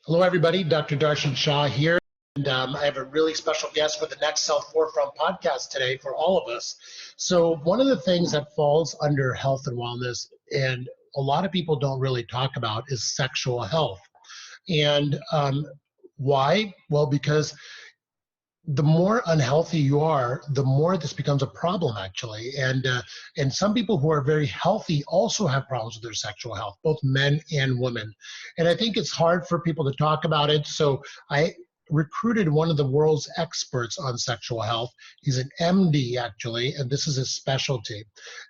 Hello, everybody. Dr. Darshan Shah here. And I have a really special guest for the Next Self Forefront podcast today for all of us. So one of the things that falls under health and wellness, and a lot of people don't really talk about, is sexual health. And why? Well, because the more unhealthy you are, the more this becomes a problem, actually. And some people who are very healthy also have problems with their sexual health, both men and women. And I think it's hard for people to talk about it. So I recruited one of the world's experts on sexual health. He's an MD, actually, and this is his specialty.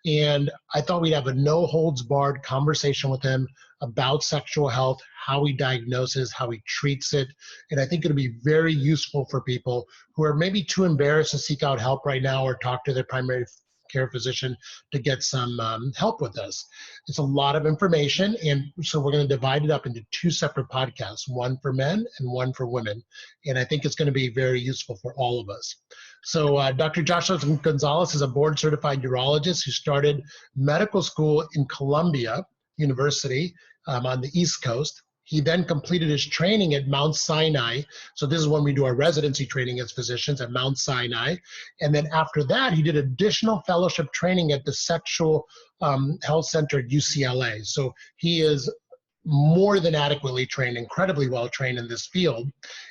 And I thought we'd have a no-holds-barred conversation with him about sexual health, how he diagnoses, how he treats it. And I think it'll be very useful for people who are maybe too embarrassed to seek out help right now or talk to their primary care physician to get some help with this. It's a lot of information, and so we're going to divide it up into two separate podcasts, one for men and one for women, and I think it's going to be very useful for all of us. So Dr. Joshua Gonzalez is a board-certified urologist who started medical school in Columbia University on the East Coast. He then completed his training at Mount Sinai. So this is when we do our residency training as physicians at Mount Sinai. And then after that, he did additional fellowship training at the Sexual Health Center at UCLA. So he is more than adequately trained, incredibly well trained in this field.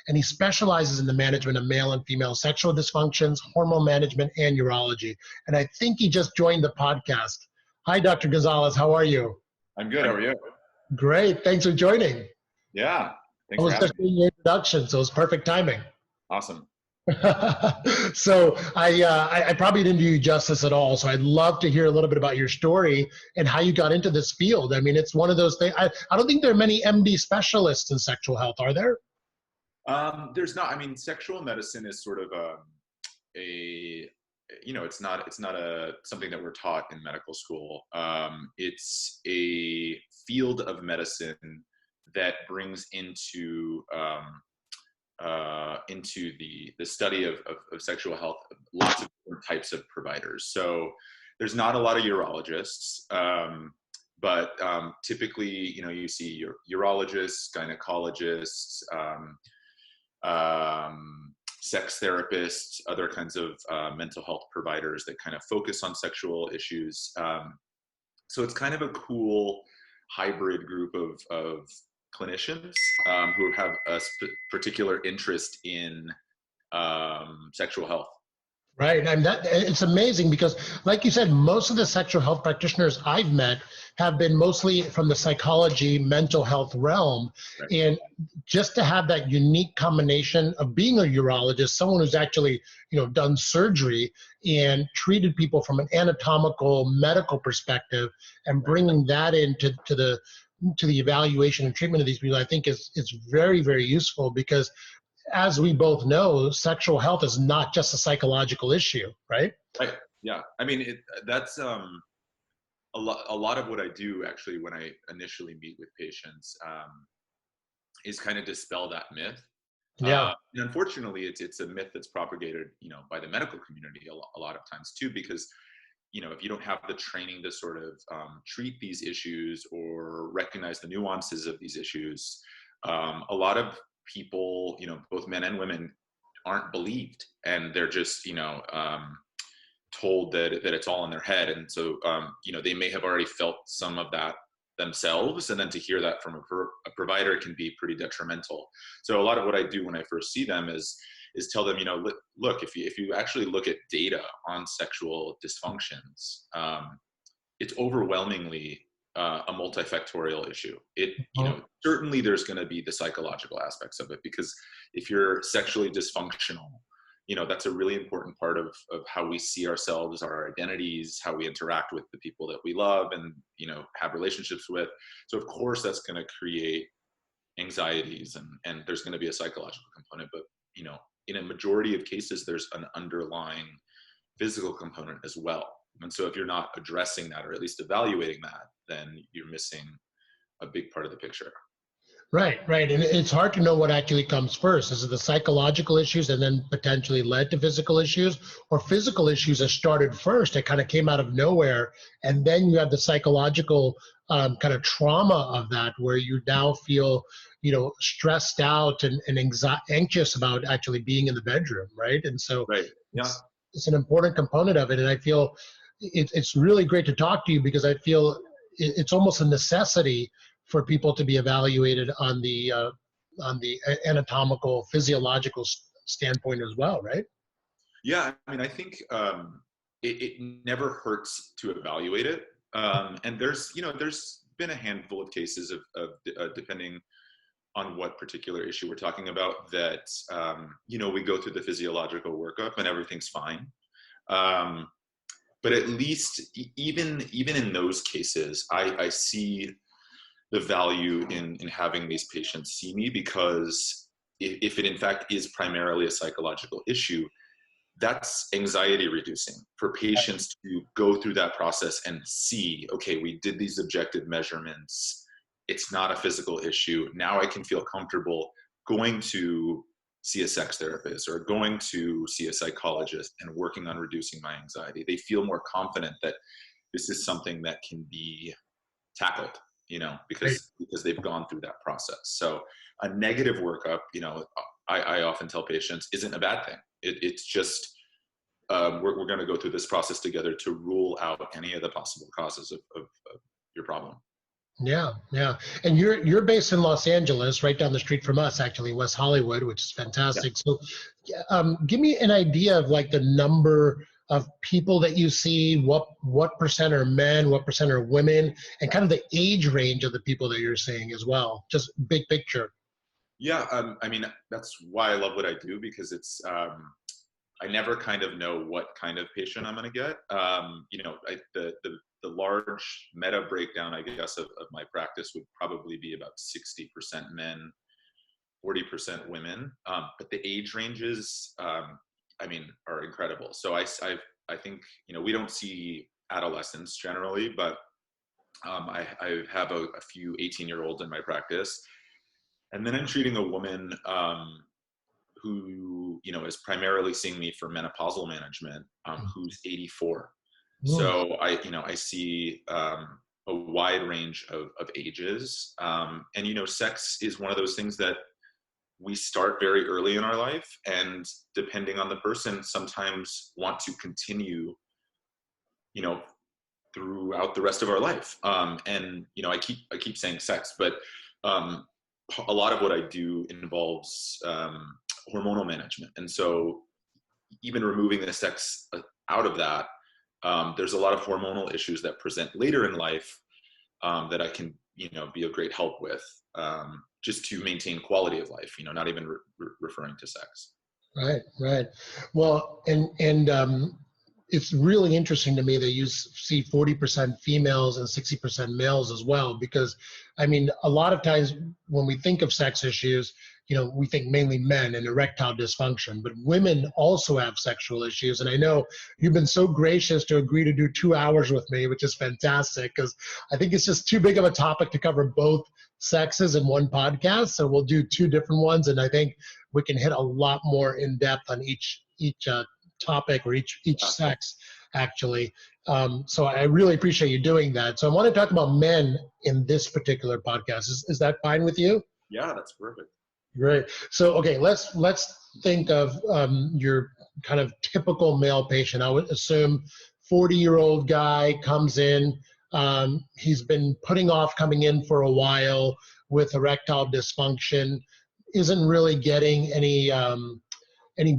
And he specializes in the management of male and female sexual dysfunctions, hormone management, and urology. And I think he just joined the podcast. Hi, Dr. Gonzalez. How are you? I'm good. How are you? Great. Thanks for joining. Yeah. I was just doing your introduction, so it was perfect timing. Awesome. So I probably didn't do you justice at all. So I'd love to hear a little bit about your story and how you got into this field. I mean, it's one of those things. I don't think there are many MD specialists in sexual health, are there? There's not. I mean, sexual medicine is sort of it's not something that we're taught in medical school. It's a field of medicine that brings into the study of sexual health lots of different types of providers. So there's not a lot of urologists, but typically, you see urologists, gynecologists, sex therapists, other kinds of mental health providers that kind of focus on sexual issues. So it's kind of a cool hybrid group of clinicians who have a particular interest in sexual health. Right, and it's amazing because, like you said, most of the sexual health practitioners I've met have been mostly from the psychology, mental health realm, right. And just to have that unique combination of being a urologist, someone who's actually, done surgery and treated people from an anatomical, medical perspective, and bringing that into the evaluation and treatment of these people, I think is very, very useful because, as we both know, sexual health is not just a psychological issue, right? Right. Yeah. I mean, that's a lot of what I do actually when I initially meet with patients is kind of dispel that myth. Yeah. And unfortunately, it's a myth that's propagated, by the medical community a lot of times too, because if you don't have the training to sort of treat these issues or recognize the nuances of these issues, a lot of people, both men and women, aren't believed, and they're just, told that it's all in their head. And so, they may have already felt some of that themselves, and then to hear that from a provider can be pretty detrimental. So a lot of what I do when I first see them is tell them, look, if you actually look at data on sexual dysfunctions, it's overwhelmingly a multifactorial issue. Certainly there's going to be the psychological aspects of it, because if you're sexually dysfunctional, that's a really important part of how we see ourselves, our identities, how we interact with the people that we love and, have relationships with. So of course that's going to create anxieties and there's going to be a psychological component, but, in a majority of cases, there's an underlying physical component as well. And so if you're not addressing that, or at least evaluating that, then you're missing a big part of the picture. Right. And it's hard to know what actually comes first. Is it the psychological issues and then potentially led to physical issues, or physical issues that started first, that kind of came out of nowhere, and then you have the psychological kind of trauma of that, where you now feel, stressed out and anxious about actually being in the bedroom, right? And so Right. Yeah. it's an important component of it. And I feel it's really great to talk to you, because I feel it's almost a necessity for people to be evaluated on the anatomical, physiological standpoint as well, right? Yeah. I mean, I think it never hurts to evaluate it. And there's been a handful of cases of depending on what particular issue we're talking about, that we go through the physiological workup and everything's fine. But at least even in those cases, I see the value in having these patients see me, because if it in fact is primarily a psychological issue, that's anxiety reducing for patients to go through that process and see, okay, we did these objective measurements. It's not a physical issue. Now I can feel comfortable going to see a sex therapist or going to see a psychologist and working on reducing my anxiety. They feel more confident that this is something that can be tackled, because they've gone through that process. So a negative workup, I often tell patients, isn't a bad thing. It's just we're going to go through this process together to rule out any of the possible causes of your problem. Yeah, yeah. And you're based in Los Angeles, right down the street from us, actually, West Hollywood, which is fantastic. Yeah. So give me an idea of like the number of people that you see, what percent are men, what percent are women, and kind of the age range of the people that you're seeing as well, just big picture. Yeah, I mean, that's why I love what I do, because it's I never kind of know what kind of patient I'm going to get. The large meta breakdown, I guess, of my practice would probably be about 60% men, 40% women. But the age ranges, are incredible. So I think, we don't see adolescents generally, but I have a few 18-year-olds in my practice. And then I'm treating a woman who, is primarily seeing me for menopausal management, who's 84. So I see a wide range of ages. And, sex is one of those things that we start very early in our life, and depending on the person, sometimes want to continue, throughout the rest of our life. And, I keep saying sex, but a lot of what I do involves hormonal management. And so even removing the sex out of that, there's a lot of hormonal issues that present later in life that I can, be of great help with, just to maintain quality of life, not even referring to sex. Right. Well, and it's really interesting to me that you see 40% females and 60% males as well, because I mean, a lot of times when we think of sex issues, we think mainly men and erectile dysfunction, but women also have sexual issues. And I know you've been so gracious to agree to do 2 hours with me, which is fantastic, because I think it's just too big of a topic to cover both sexes in one podcast. So we'll do 2 different ones. And I think we can hit a lot more in depth on each topic or each sex, actually. So I really appreciate you doing that. So I want to talk about men in this particular podcast. Is that fine with you? Yeah, that's perfect. Great. So, okay, let's think of your kind of typical male patient. I would assume 40-year-old guy comes in. He's been putting off coming in for a while with erectile dysfunction, isn't really getting any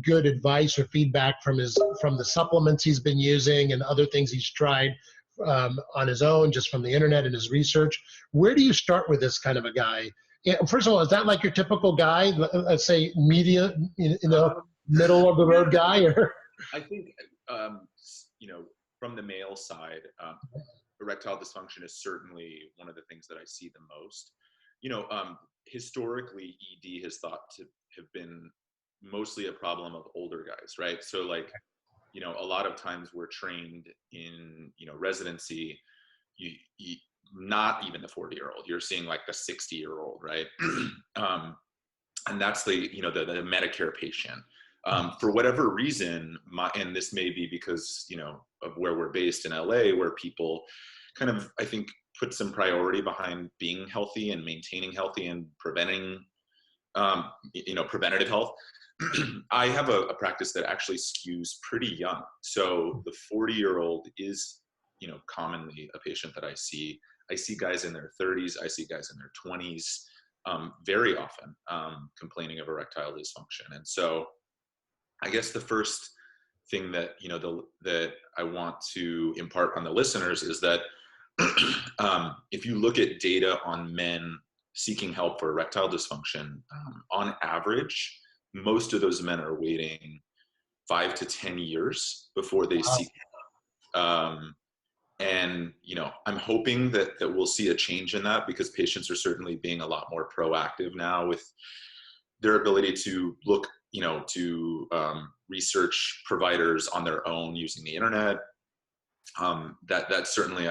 good advice or feedback from the supplements he's been using and other things he's tried on his own, just from the internet and his research. Where do you start with this kind of a guy? Yeah, first of all, is that like your typical guy? Let's say middle of the road guy, or? I think from the male side, erectile dysfunction is certainly one of the things that I see the most. Historically, ED has thought to have been mostly a problem of older guys, right? So like, a lot of times we're trained in, residency, you not even the 40-year-old, you're seeing like the 60-year-old, right? And that's the Medicare patient. For whatever reason, and this may be because, of where we're based in LA, where people kind of, I think, put some priority behind being healthy and maintaining healthy and preventing, preventative health. I have a practice that actually skews pretty young. So the 40-year-old is, commonly a patient that I see. I see guys in their 30s. I see guys in their 20s, very often, complaining of erectile dysfunction. And so I guess the first thing that, that I want to impart on the listeners is that if you look at data on men seeking help for erectile dysfunction, on average, most of those men are waiting 5 to 10 years before they seek help. And, I'm hoping that we'll see a change in that, because patients are certainly being a lot more proactive now with their ability to look, to research providers on their own using the internet. That certainly,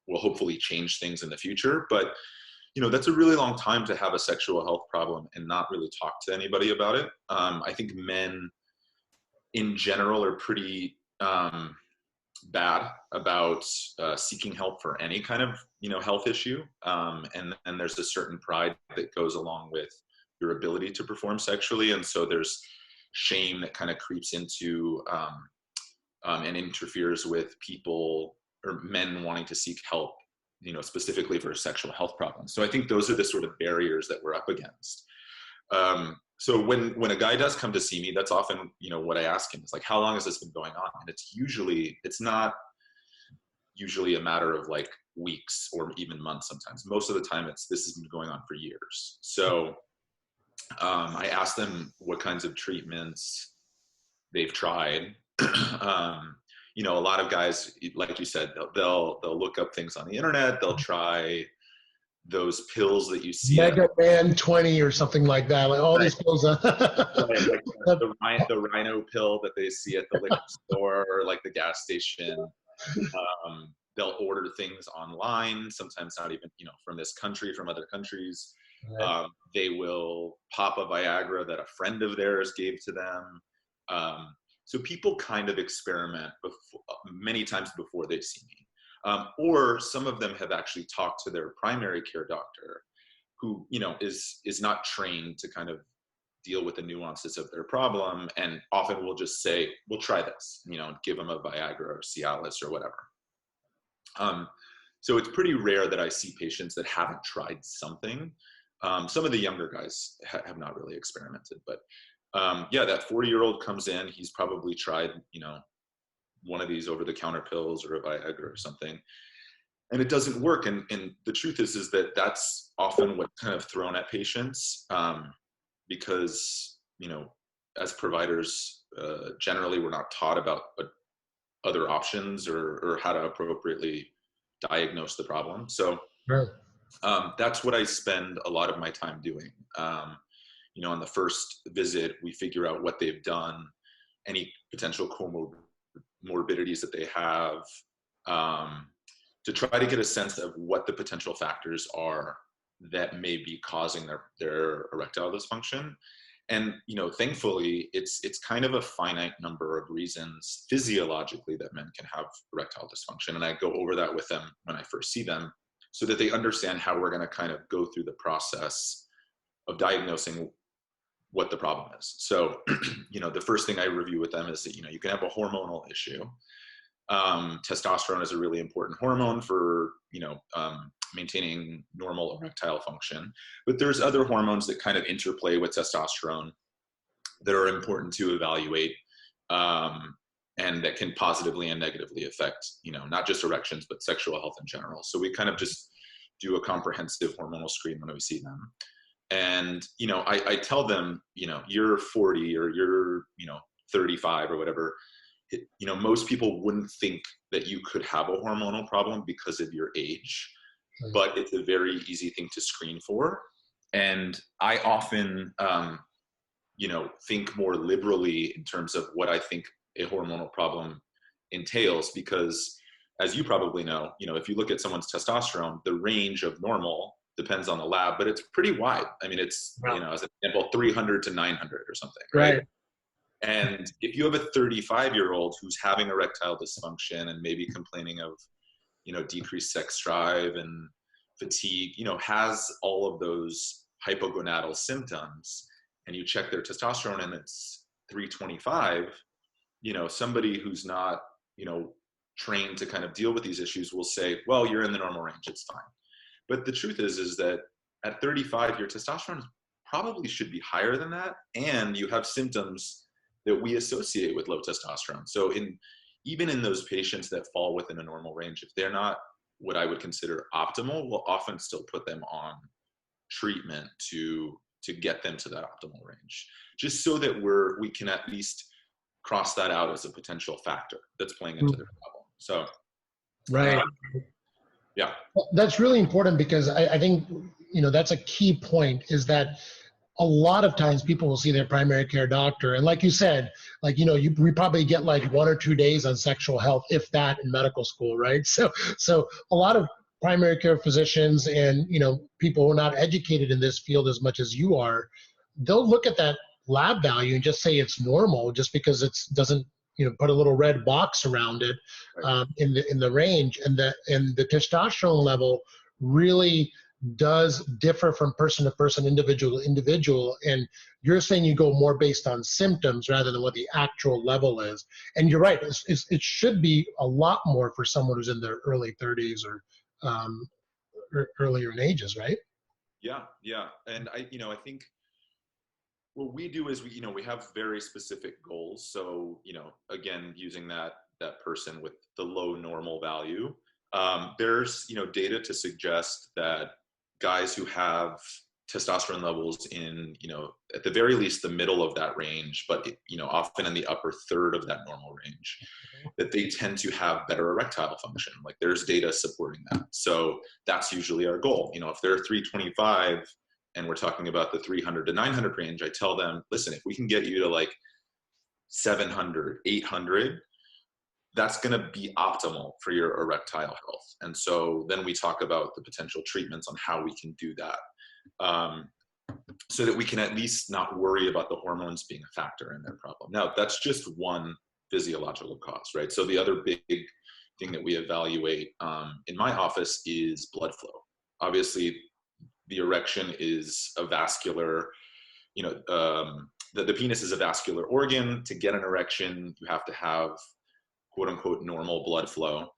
will hopefully change things in the future. But, that's a really long time to have a sexual health problem and not really talk to anybody about it. I think men in general are pretty bad about seeking help for any kind of, health issue. And then there's a certain pride that goes along with your ability to perform sexually. And so there's shame that kind of creeps into and interferes with people or men wanting to seek help, specifically for sexual health problems. So I think those are the sort of barriers that we're up against. So when a guy does come to see me, that's often, what I ask him is like, how long has this been going on? And it's not usually a matter of like weeks or even months sometimes. Most of the time this has been going on for years. So I ask them what kinds of treatments they've tried. A lot of guys, like you said, they'll look up things on the internet. They'll try those pills that you see. Mega Man 20 or something like that. Like all these pills. Right, like the rhino pill that they see at the liquor store or like the gas station. They'll order things online, sometimes not even, from this country, from other countries. Right. They will pop a Viagra that a friend of theirs gave to them. So people kind of experiment many times before they see me. Or some of them have actually talked to their primary care doctor, who, is not trained to kind of deal with the nuances of their problem. And often will just say, we'll try this, give them a Viagra or Cialis or whatever. So it's pretty rare that I see patients that haven't tried something. Some of the younger guys have not really experimented, but that 40-year-old comes in, he's probably tried, one of these over-the-counter pills or a Viagra or something, and it doesn't work. And the truth is that that's often what's kind of thrown at patients, because, as providers, generally we're not taught about other options or how to appropriately diagnose the problem. So that's what I spend a lot of my time doing. On the first visit, we figure out what they've done, any potential comorbidities that they have, to try to get a sense of what the potential factors are that may be causing their erectile dysfunction. And, thankfully, it's kind of a finite number of reasons physiologically that men can have erectile dysfunction. And I go over that with them when I first see them, so that they understand how we're going to kind of go through the process of diagnosing what the problem is. So, the first thing I review with them is that, you can have a hormonal issue. Testosterone is a really important hormone for, maintaining normal erectile function, but there's other hormones that kind of interplay with testosterone that are important to evaluate, and that can positively and negatively affect, not just erections, but sexual health in general. So we kind of just do a comprehensive hormonal screen when we see them. And, I tell them, you're 40 or you're, 35 or whatever. Most people wouldn't think that you could have a hormonal problem because of your age, but it's a very easy thing to screen for. And I often, think more liberally in terms of what I think a hormonal problem entails, because as you probably know, if you look at someone's testosterone, the range of normal depends on the lab, but it's pretty wide. I mean, it's, as an example, 300 to 900 or something, right? And if you have a 35-year-old who's having erectile dysfunction and maybe complaining of, decreased sex drive and fatigue, has all of those hypogonadal symptoms, and you check their testosterone and it's 325, somebody who's not, trained to kind of deal with these issues will say, well, you're in the normal range, it's fine. But the truth is that at 35, your testosterone probably should be higher than that, and you have symptoms that we associate with low testosterone. So even in those patients that fall within a normal range, if they're not what I would consider optimal, we'll often still put them on treatment to get them to that optimal range, just so that we can at least cross that out as a potential factor that's playing into their problem. So, right. Yeah. Well, that's really important, because I think, that's a key point, is that a lot of times people will see their primary care doctor. And like you said, we probably get like 1 or 2 days on sexual health, if that, in medical school, right? So a lot of primary care physicians and, people who are not educated in this field as much as you are, they'll look at that lab value and just say it's normal, just because it doesn't, put a little red box around it, in the range. And the testosterone level really does differ from person to person, individual to individual. And you're saying you go more based on symptoms rather than what the actual level is. And you're right, it should be a lot more for someone who's in their early 30s or earlier in ages, right? Yeah. And I think what we do is we have very specific goals. So, again, using that person with the low normal value, there's, data to suggest that guys who have testosterone levels in, at the very least, the middle of that range, but, often in the upper third of that normal range, that they tend to have better erectile function. Like, there's data supporting that. So that's usually our goal. If they're 325 and we're talking about the 300 to 900 range, I tell them, listen, if we can get you to like 700, 800, that's going to be optimal for your erectile health. And so then we talk about the potential treatments on how we can do that, so that we can at least not worry about the hormones being a factor in their problem. Now, that's just one physiological cause, right? So the other big thing that we evaluate in my office is blood flow. Obviously, the erection is a vascular, the penis is a vascular organ. To get an erection, you have to have quote unquote normal blood flow.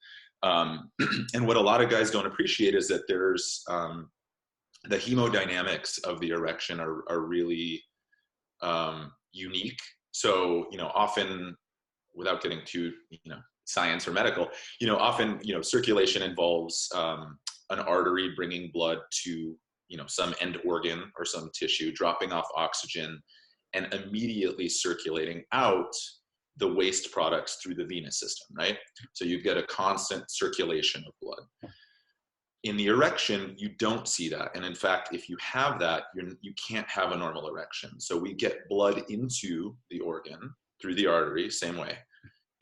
And what a lot of guys don't appreciate is that there's the hemodynamics of the erection are really unique. So, often, without getting too, science or medical, often, circulation involves an artery bringing blood to, some end organ or some tissue, dropping off oxygen and immediately circulating out the waste products through the venous system, right? So you get a constant circulation of blood. In the erection, you don't see that. And in fact, if you have that, you can't have a normal erection. So we get blood into the organ through the artery, same way.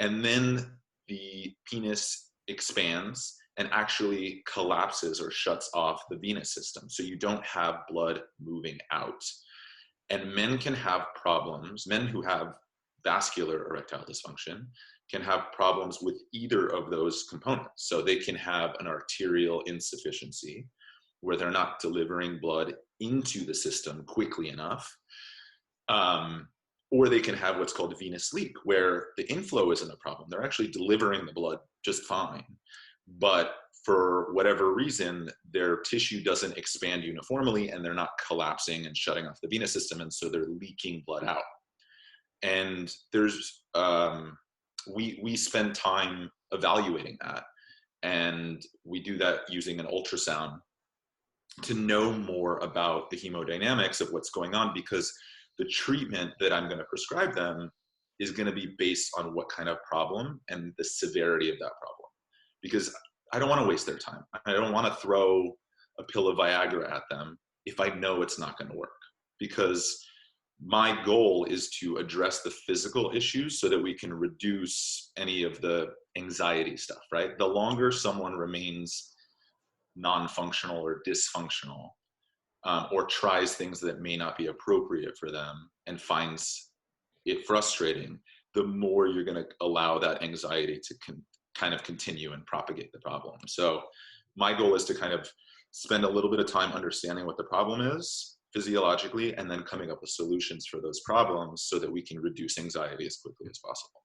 And then the penis expands and actually collapses or shuts off the venous system. So you don't have blood moving out. And men can have problems, men who have vascular erectile dysfunction can have problems with either of those components. So they can have an arterial insufficiency where they're not delivering blood into the system quickly enough. Or they can have what's called venous leak, where the inflow isn't a problem. They're actually delivering the blood just fine. But for whatever reason, their tissue doesn't expand uniformly and they're not collapsing and shutting off the venous system. And so they're leaking blood out. And there's, we spend time evaluating that. And we do that using an ultrasound to know more about the hemodynamics of what's going on, because the treatment that I'm going to prescribe them is going to be based on what kind of problem and the severity of that problem. Because I don't want to waste their time. I don't want to throw a pill of Viagra at them if I know it's not going to work. Because my goal is to address the physical issues so that we can reduce any of the anxiety stuff, right? The longer someone remains non-functional or dysfunctional, or tries things that may not be appropriate for them and finds it frustrating, the more you're going to allow that anxiety kind of continue and propagate the problem. So my goal is to kind of spend a little bit of time understanding what the problem is physiologically, and then coming up with solutions for those problems so that we can reduce anxiety as quickly as possible.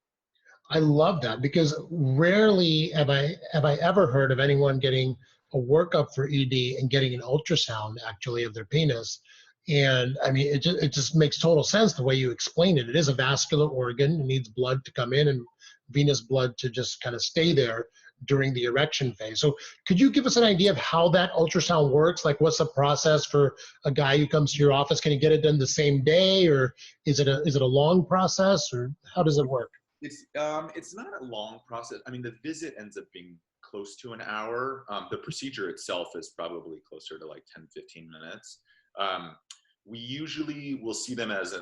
I love that, because rarely have I ever heard of anyone getting a workup for ED and getting an ultrasound actually of their penis. And I mean, it just makes total sense the way you explain it. It is a vascular organ. It needs blood to come in and venous blood to just kind of stay there during the erection phase. So could you give us an idea of how that ultrasound works? Like, what's the process for a guy who comes to your office? Can he get it done the same day, or is it a long process, or how does it work? It's not a long process. I mean, the visit ends up being close to an hour. The procedure itself is probably closer to like 10, 15 minutes. We usually will see them as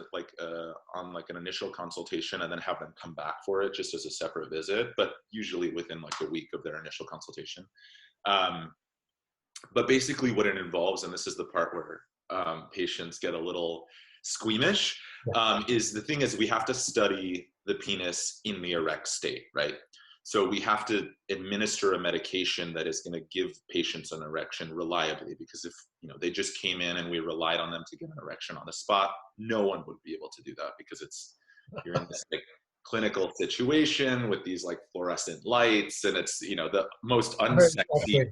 on like an initial consultation, and then have them come back for it just as a separate visit, but usually within like a week of their initial consultation. But basically what it involves, and this is the part where patients get a little squeamish, is the thing is we have to study the penis in the erect state, right? So we have to administer a medication that is going to give patients an erection reliably, because if they just came in and we relied on them to get an erection on the spot, no one would be able to do that, because you're in this like clinical situation with these like fluorescent lights, and it's the most unsexy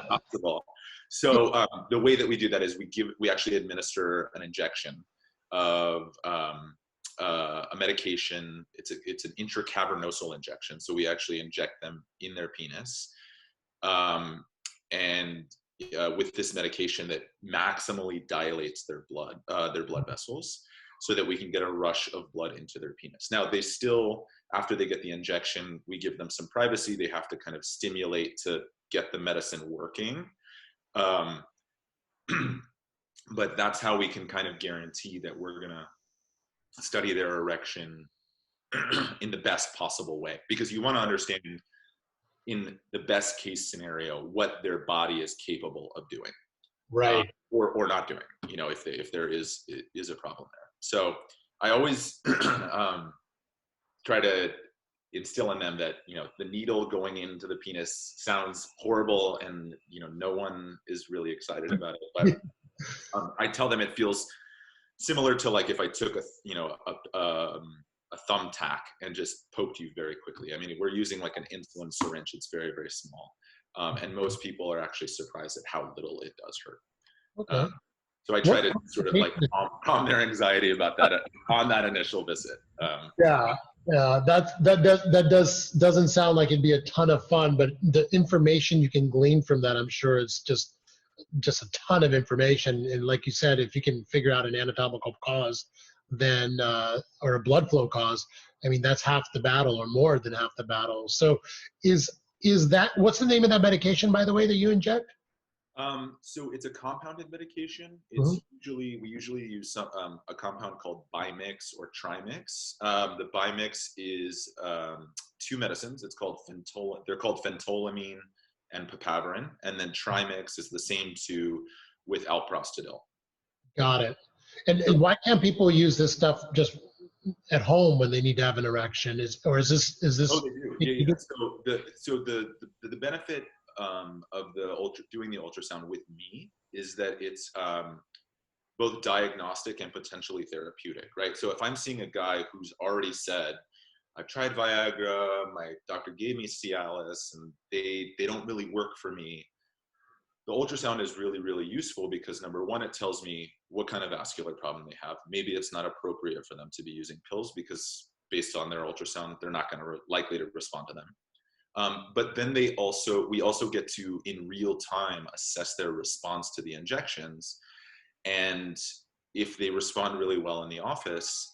possible. So the way that we do that is we actually administer an injection of a medication. It's an intracavernosal injection, so we actually inject them in their penis, and with this medication that maximally dilates their blood vessels, so that we can get a rush of blood into their penis. Now, they still, after they get the injection, we give them some privacy. They have to kind of stimulate to get the medicine working. But that's how we can kind of guarantee that we're going to study their erection in the best possible way, because you want to understand in the best case scenario what their body is capable of doing, right? Or not doing, if there is a problem there. So I always try to instill in them that the needle going into the penis sounds horrible, and no one is really excited about it, but I tell them it feels similar to like if I took a thumbtack and just poked you very quickly. I mean, we're using like an insulin syringe. It's very, very small. And most people are actually surprised at how little it does hurt. Okay. So I try to sort of like calm their anxiety about that on that initial visit. Yeah, that doesn't sound like it'd be a ton of fun, but the information you can glean from that, I'm sure, is just a ton of information. And like you said, if you can figure out an anatomical cause, then or a blood flow cause, I mean, that's half the battle, or more than half the battle. So is that, what's the name of that medication, by the way, that you inject? So it's a compounded medication. Mm-hmm. We usually use a compound called Bimix or Trimix. The Bimix is two medicines. They're called phentolamine and papaverine, and then Trimix is the same two with alprostadil. Got it. And why can't people use this stuff just at home when they need to have an erection? Is this? Oh, they do. Yeah. So the benefit of doing the ultrasound with me is that it's both diagnostic and potentially therapeutic, right? So if I'm seeing a guy who's already said, I've tried Viagra, my doctor gave me Cialis, and they don't really work for me, the ultrasound is really, really useful, because number one, it tells me what kind of vascular problem they have. Maybe it's not appropriate for them to be using pills, because based on their ultrasound, they're not going to likely to respond to them. But then we also get to, in real time, assess their response to the injections. And if they respond really well in the office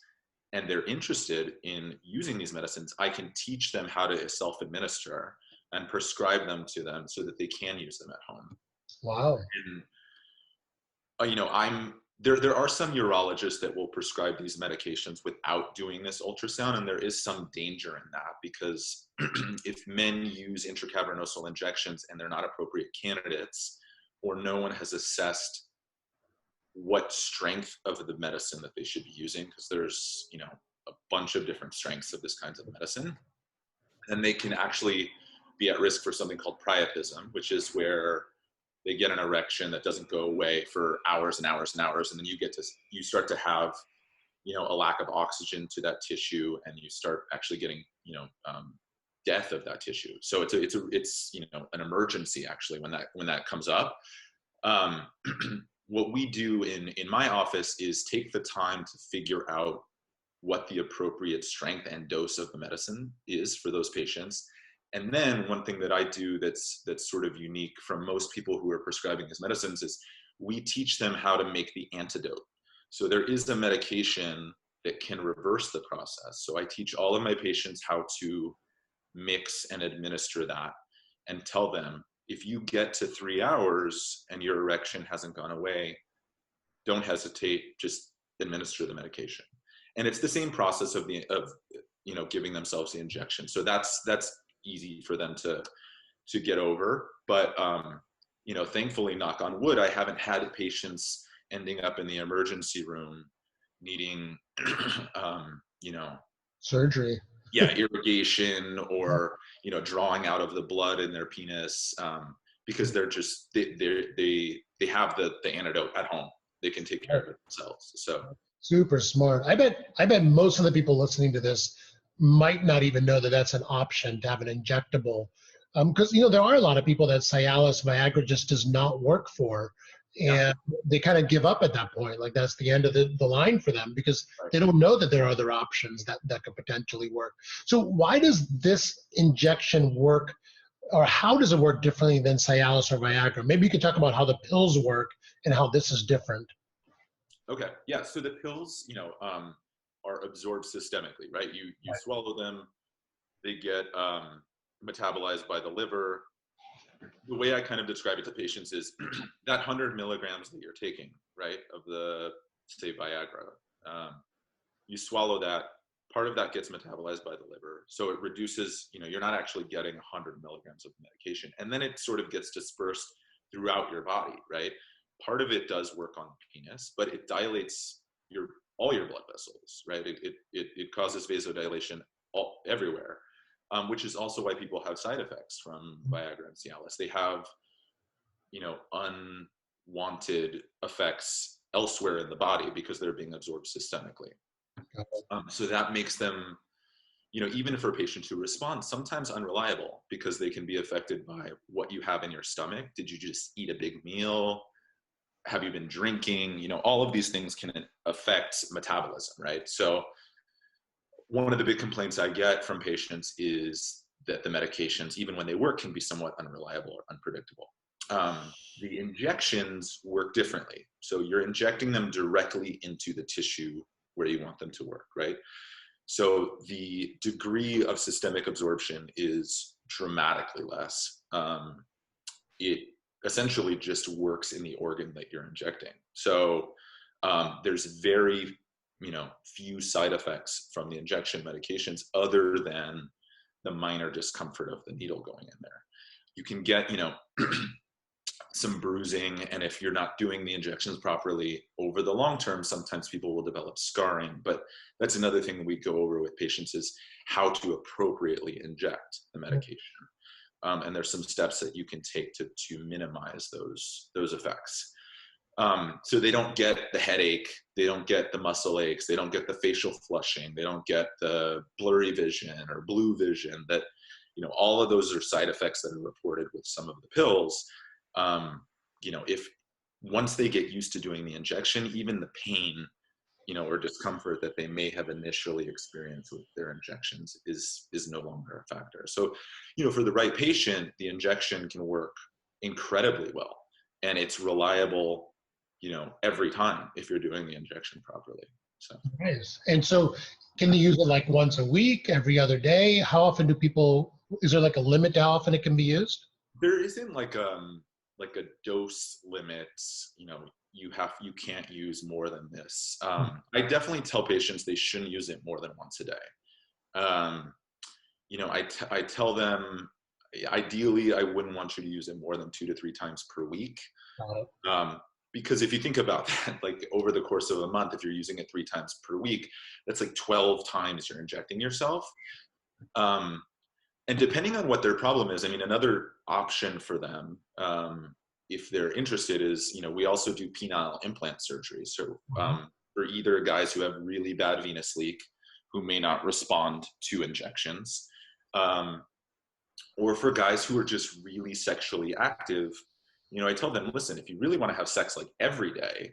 and they're interested in using these medicines, I can teach them how to self-administer and prescribe them to them so that they can use them at home. Wow. And, there are some urologists that will prescribe these medications without doing this ultrasound, and there is some danger in that, because if men use intracavernosal injections and they're not appropriate candidates, or no one has assessed what strength of the medicine that they should be using, because there's a bunch of different strengths of this kinds of medicine. And they can actually be at risk for something called priapism, which is where they get an erection that doesn't go away for hours and hours and hours. And then you start to have, a lack of oxygen to that tissue, and you start actually getting, death of that tissue. So it's an emergency actually when that comes up. What we do in my office is take the time to figure out what the appropriate strength and dose of the medicine is for those patients. And then one thing that I do that's sort of unique from most people who are prescribing these medicines is we teach them how to make the antidote. So there is a medication that can reverse the process. So I teach all of my patients how to mix and administer that, and tell them, if you get to 3 hours and your erection hasn't gone away, don't hesitate, just administer the medication. And it's the same process of giving themselves the injection. So that's easy for them to get over. But thankfully, knock on wood, I haven't had patients ending up in the emergency room needing surgery. Yeah, irrigation, or drawing out of the blood in their penis, because they're just they have the antidote at home. They can take care of it themselves. So super smart. I bet most of the people listening to this might not even know that that's an option to have an injectable, because there are a lot of people that Cialis, Viagra just does not work for, and they kind of give up at that point. Like that's the end of the line for them, because they don't know that there are other options that could potentially work. So why does this injection work, or how does it work differently than Cialis or Viagra? Maybe you could talk about how the pills work and how this is different. Okay, yeah. So the pills, are absorbed systemically, right? You swallow them, they get metabolized by the liver. The way I kind of describe it to patients is that 100 milligrams that you're taking, right, of the, say, Viagra, you swallow that, part of that gets metabolized by the liver. So it reduces, you're not actually getting 100 milligrams of medication. And then it sort of gets dispersed throughout your body, right? Part of it does work on the penis, but it dilates all your blood vessels, right? It causes vasodilation everywhere. Which is also why people have side effects from Viagra and Cialis. They have, unwanted effects elsewhere in the body because they're being absorbed systemically. So that makes them, even for patients who respond, sometimes unreliable, because they can be affected by what you have in your stomach. Did you just eat a big meal? Have you been drinking? All of these things can affect metabolism, right? So one of the big complaints I get from patients is that the medications, even when they work, can be somewhat unreliable or unpredictable. The injections work differently. So you're injecting them directly into the tissue where you want them to work, right? So the degree of systemic absorption is dramatically less. It essentially just works in the organ that you're injecting. So there's very few side effects from the injection medications other than the minor discomfort of the needle going in there. You can get, some bruising, and if you're not doing the injections properly over the long term, sometimes people will develop scarring. But that's another thing we go over with patients, is how to appropriately inject the medication. And there's some steps that you can take to minimize those effects. So they don't get the headache, they don't get the muscle aches, they don't get the facial flushing, they don't get the blurry vision or blue vision. That, all of those are side effects that are reported with some of the pills. If once they get used to doing the injection, even the pain, or discomfort that they may have initially experienced with their injections is no longer a factor. So, for the right patient, the injection can work incredibly well, and it's reliable, every time if you're doing the injection properly. So Nice. And so can you use it like once a week, every other day? How often is there like a limit to how often it can be used? there isn't like a dose limit. You can't use more than this. I definitely tell patients they shouldn't use it more than once a day. I tell them, ideally, I wouldn't want you to use it more than 2 to 3 times per week. Because if you think about that, like over the course of a month, if you're using it 3 times per week, that's like 12 times you're injecting yourself. And depending on what their problem is, I mean, another option for them, if they're interested, is, we also do penile implant surgery. So for either guys who have really bad venous leak, who may not respond to injections, or for guys who are just really sexually active, I tell them, listen, if you really want to have sex like every day,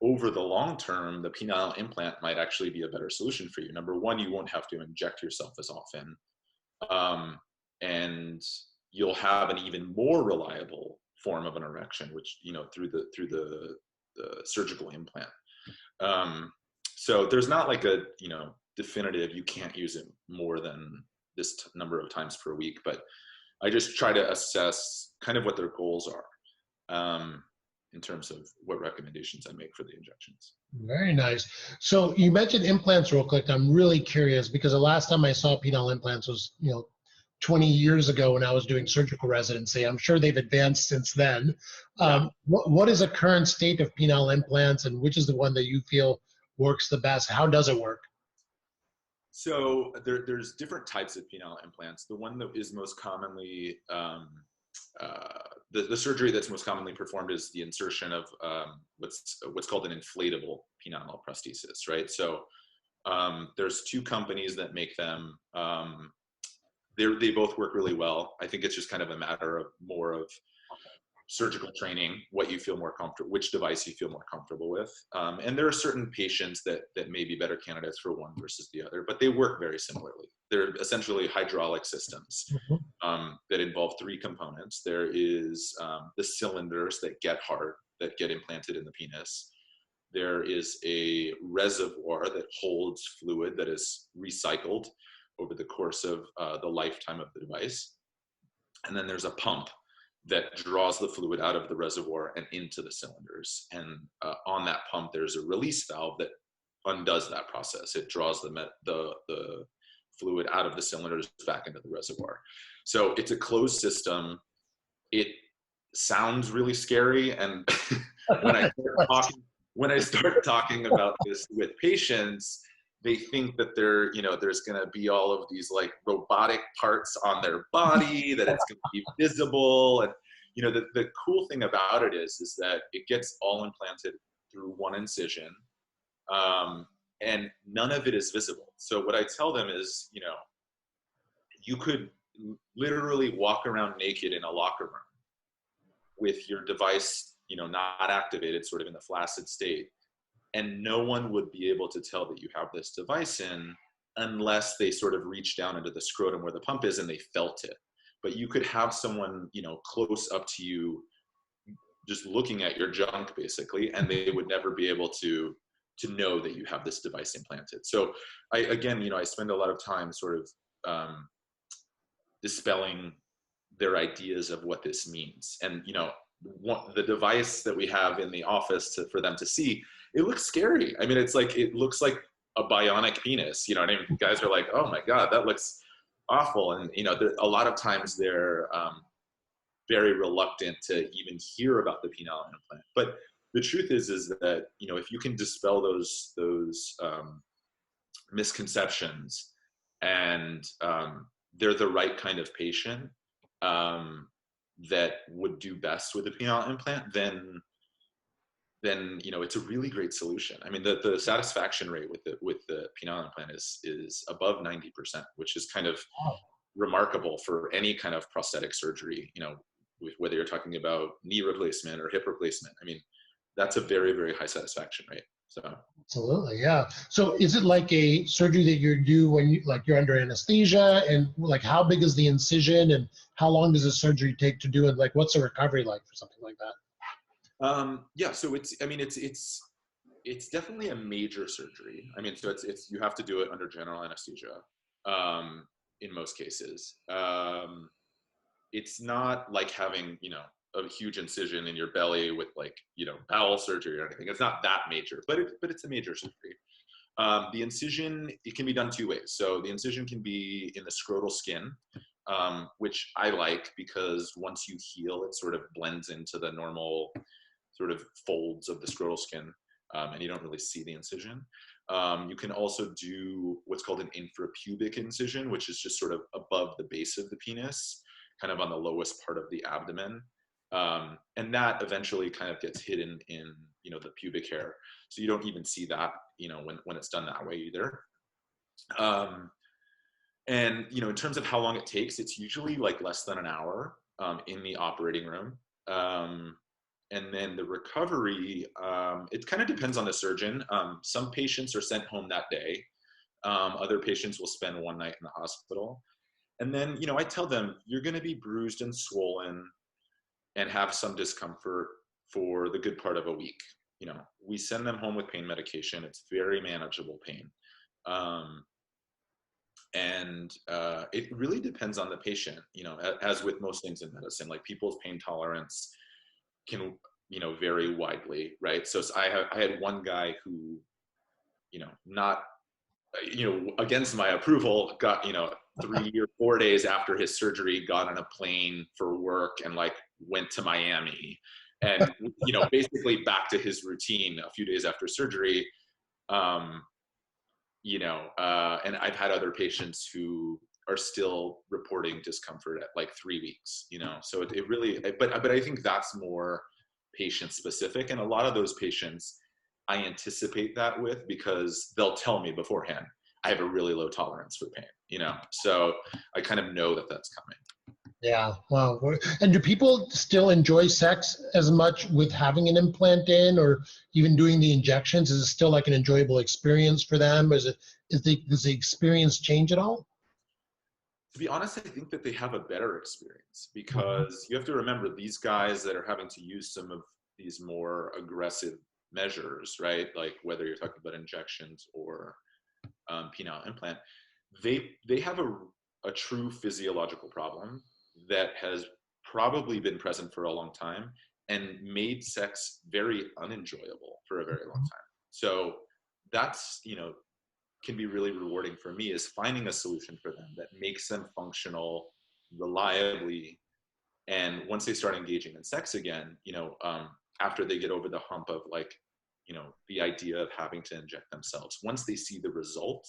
over the long term, the penile implant might actually be a better solution for you. Number one, you won't have to inject yourself as often. And you'll have an even more reliable form of an erection, which, through the surgical implant. So there's not like a, definitive, you can't use it more than this number of times per week, but I just try to assess kind of what their goals are, in terms of what recommendations I make for the injections. Very nice. So you mentioned implants real quick. I'm really curious because the last time I saw penile implants was, 20 years ago when I was doing surgical residency. I'm sure they've advanced since then. What is the current state of penile implants, and which is the one that you feel works the best? How does it work? So there's different types of penile implants. The one that is most commonly, the surgery that's most commonly performed is the insertion of what's called an inflatable penile prosthesis, right? So there's two companies that make them. They both work really well. I think it's just kind of a matter of more of surgical training, what you feel more comfortable, which device you feel more comfortable with. And there are certain patients that may be better candidates for one versus the other, but they work very similarly. They're essentially hydraulic systems that involve three components. There is the cylinders that get hard, that get implanted in the penis. There is a reservoir that holds fluid that is recycled over the course of the lifetime of the device. And then there's a pump that draws the fluid out of the reservoir and into the cylinders. And on that pump, there's a release valve that undoes that process. It draws the fluid out of the cylinders back into the reservoir. So it's a closed system. It sounds really scary. And when I start talking about this with patients, they think that there's going to be all of these like robotic parts on their body, that it's going to be visible. And, the cool thing about it is that it gets all implanted through one incision, and none of it is visible. So what I tell them is, you could literally walk around naked in a locker room with your device, not activated, sort of in the flaccid state. And no one would be able to tell that you have this device in unless they sort of reached down into the scrotum where the pump is and they felt it. But you could have someone, close up to you just looking at your junk basically, and they would never be able to know that you have this device implanted. So I spend a lot of time sort of dispelling their ideas of what this means. And, the device that we have in the office for them to see, it looks scary. I mean, it looks like a bionic penis, what I mean? Guys are like, oh my God, that looks awful. And, a lot of times they're very reluctant to even hear about the penile implant. But the truth is that, if you can dispel those misconceptions, and they're the right kind of patient that would do best with the penile implant, then it's a really great solution. I mean, the satisfaction rate with the penile implant is above 90%, which is kind of remarkable for any kind of prosthetic surgery, whether you're talking about knee replacement or hip replacement. I mean, that's a very, very high satisfaction rate. So absolutely, yeah. So is it like a surgery that you do when you're under anesthesia, and like how big is the incision, and how long does the surgery take to do it? Like, what's the recovery like for something like that? Yeah, so it's definitely a major surgery. I mean, so it's you have to do it under general anesthesia in most cases. It's not like having a huge incision in your belly with bowel surgery or anything. It's not that major, but it's a major surgery. The incision, it can be done two ways. So the incision can be in the scrotal skin, which I like because once you heal, it sort of blends into the normal sort of folds of the scrotal skin. and you don't really see the incision. You can also do what's called an infrapubic incision, which is just sort of above the base of the penis, kind of on the lowest part of the abdomen. And that eventually kind of gets hidden in, the pubic hair. So you don't even see that, when it's done that way either. And, in terms of how long it takes, it's usually like less than an hour in the operating room. And then the recovery, it kind of depends on the surgeon. Some patients are sent home that day. Other patients will spend one night in the hospital. And then, I tell them, you're going to be bruised and swollen and have some discomfort for the good part of a week. We send them home with pain medication. It's very manageable pain. And it really depends on the patient, as with most things in medicine, like people's pain tolerance can, vary widely, right? So I had one guy who, not, against my approval, got, 3 or 4 days after his surgery, got on a plane for work and like went to Miami and, basically back to his routine a few days after surgery. And I've had other patients who are still reporting discomfort at like 3 weeks, so it really, but I think that's more patient specific. And a lot of those patients I anticipate that with, because they'll tell me beforehand, I have a really low tolerance for pain, so I kind of know that that's coming. Yeah. Wow. And do people still enjoy sex as much with having an implant in, or even doing the injections? Is it still like an enjoyable experience for them? Does the experience change at all? To be honest, I think that they have a better experience, because you have to remember, these guys that are having to use some of these more aggressive measures, right? Like whether you're talking about injections or penile implant, they have a true physiological problem that has probably been present for a long time and made sex very unenjoyable for a very long time. So that's, can be really rewarding for me, is finding a solution for them that makes them functional reliably. And once they start engaging in sex again, after they get over the hump of like, the idea of having to inject themselves, once they see the result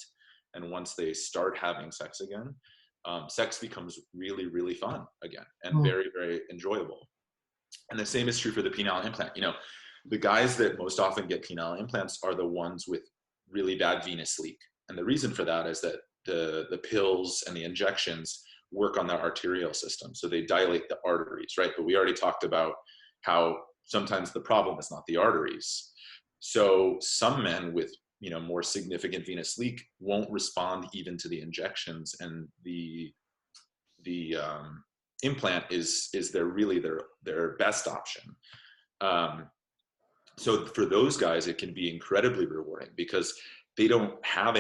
and once they start having sex again, sex becomes really, really fun again and very, very enjoyable. And the same is true for the penile implant. The guys that most often get penile implants are the ones with really bad venous leak. And the reason for that is that the pills and the injections work on the arterial system. So they dilate the arteries, right? But we already talked about how sometimes the problem is not the arteries. So some men with, more significant venous leak won't respond even to the injections, and the implant is their best option. So for those guys, it can be incredibly rewarding, because they don't have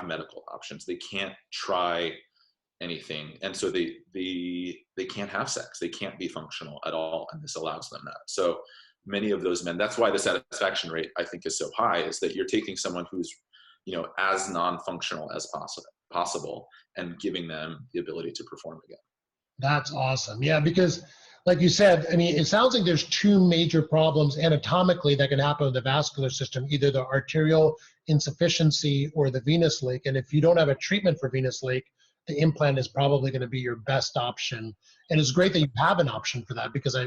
medical options. They can't try anything, and so they can't have sex. They can't be functional at all, and this allows them that. So many of those men, that's why the satisfaction rate, I think, is so high, is that you're taking someone who's, as non-functional as possible and giving them the ability to perform again. That's awesome. Yeah, because like you said, I mean, it sounds like there's two major problems anatomically that can happen with the vascular system, either the arterial insufficiency or the venous leak. And if you don't have a treatment for venous leak, the implant is probably going to be your best option. And it's great that you have an option for that, because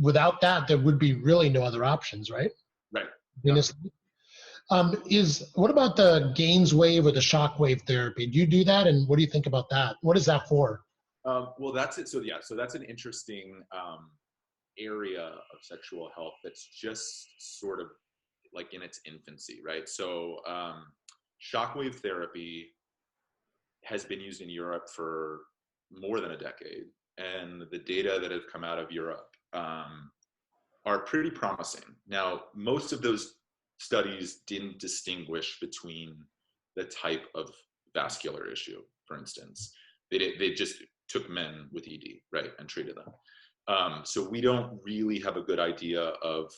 without that, there would be really no other options, right? Right. Venous leak. What about the Gaines wave or the shock wave therapy? Do you do that? And what do you think about that? What is that for? Well, that's it. So that's an interesting area of sexual health that's just sort of like in its infancy, right? So shockwave therapy has been used in Europe for more than a decade, and the data that have come out of Europe are pretty promising. Now, most of those studies didn't distinguish between the type of vascular issue, for instance. They just took men with ED, right, and treated them. So we don't really have a good idea of,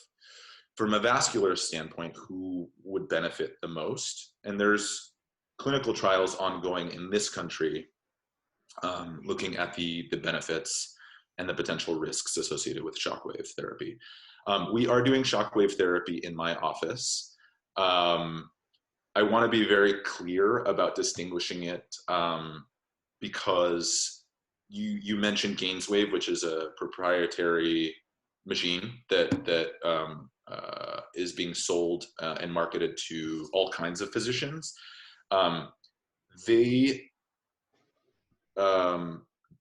from a vascular standpoint, who would benefit the most. And there's clinical trials ongoing in this country looking at the benefits and the potential risks associated with shockwave therapy. We are doing shockwave therapy in my office. I want to be very clear about distinguishing it, because you mentioned Gainswave, which is a proprietary machine that is being sold and marketed to all kinds of physicians. They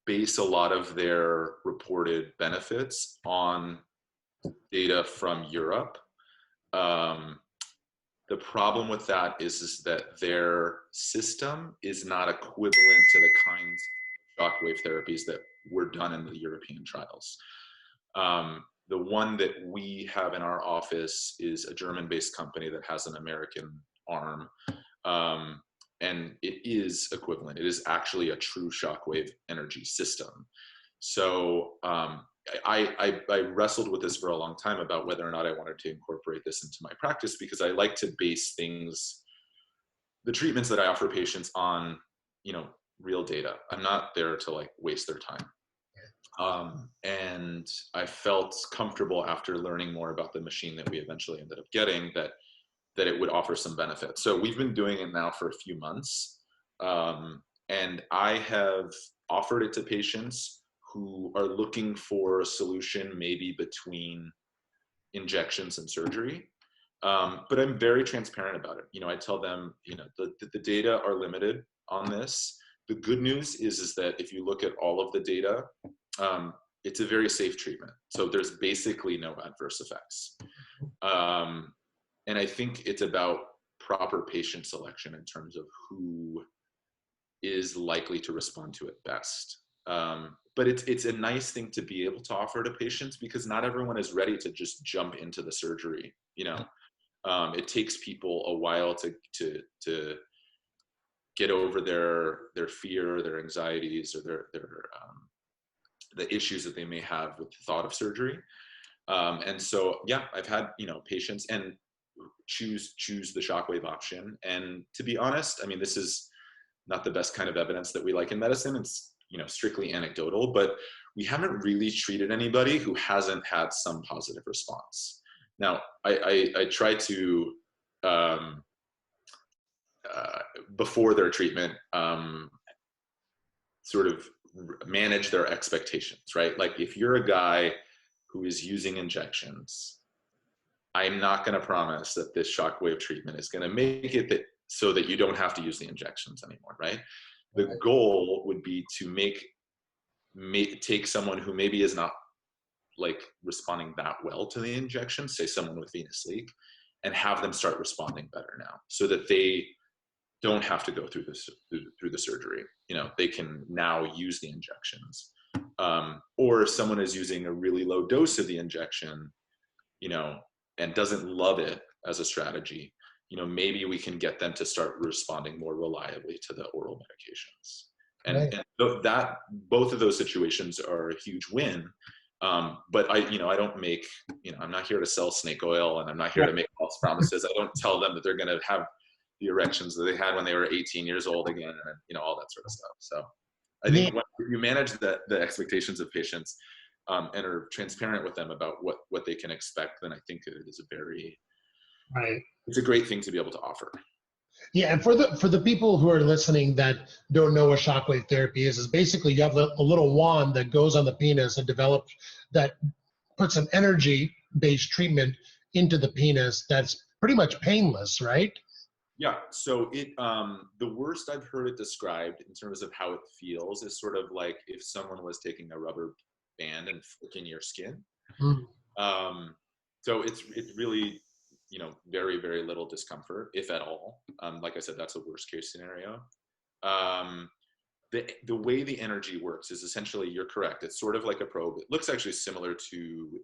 base a lot of their reported benefits on data from Europe. The problem with that is that their system is not equivalent to the kinds of shockwave therapies that were done in the European trials. The one that we have in our office is a German-based company that has an American arm, and it is equivalent. It is actually a true shockwave energy system. So I wrestled with this for a long time about whether or not I wanted to incorporate this into my practice, because I like to base things, the treatments that I offer patients on, real data. I'm not there to like waste their time. And I felt comfortable after learning more about the machine that we eventually ended up getting that it would offer some benefit. So we've been doing it now for a few months. And I have offered it to patients who are looking for a solution maybe between injections and surgery. But I'm very transparent about it. I tell them, the data are limited on this. The good news is that if you look at all of the data, it's a very safe treatment. So there's basically no adverse effects. And I think it's about proper patient selection in terms of who is likely to respond to it best. But it's a nice thing to be able to offer to patients, because not everyone is ready to just jump into the surgery. It takes people a while to get over their fear, their anxieties, or the issues that they may have with the thought of surgery. And so, yeah, I've had, patients and choose the shockwave option. And to be honest, I mean, this is not the best kind of evidence that we like in medicine. It's, strictly anecdotal, but we haven't really treated anybody who hasn't had some positive response. Now, I try to, before their treatment, sort of manage their expectations, right? Like if you're a guy who is using injections, I'm not going to promise that this shockwave treatment is going to make it so that you don't have to use the injections anymore, right? The goal would be to take someone who maybe is not like responding that well to the injection, say someone with venous leak, and have them start responding better now, so that they don't have to go through the surgery. They can now use the injections. Or if someone is using a really low dose of the injection, and doesn't love it as a strategy, maybe we can get them to start responding more reliably to the oral medications. And that both of those situations are a huge win. But I don't make, I'm not here to sell snake oil, and I'm not here to make false promises. I don't tell them that they're going to have the erections that they had when they were 18 years old again, and all that sort of stuff. So I think when you manage the expectations of patients, and are transparent with them about what they can expect, then I think it is it's a great thing to be able to offer. Yeah, and for the people who are listening that don't know what shockwave therapy is basically you have a little wand that goes on the penis and that puts some energy-based treatment into the penis that's pretty much painless, right? Yeah, so the worst I've heard it described in terms of how it feels is sort of like if someone was taking a rubber band and flicking your skin. So it's really, very, very little discomfort, if at all. Like I said, that's a worst case scenario. The way the energy works is essentially, you're correct. It's sort of like a probe. It looks actually similar to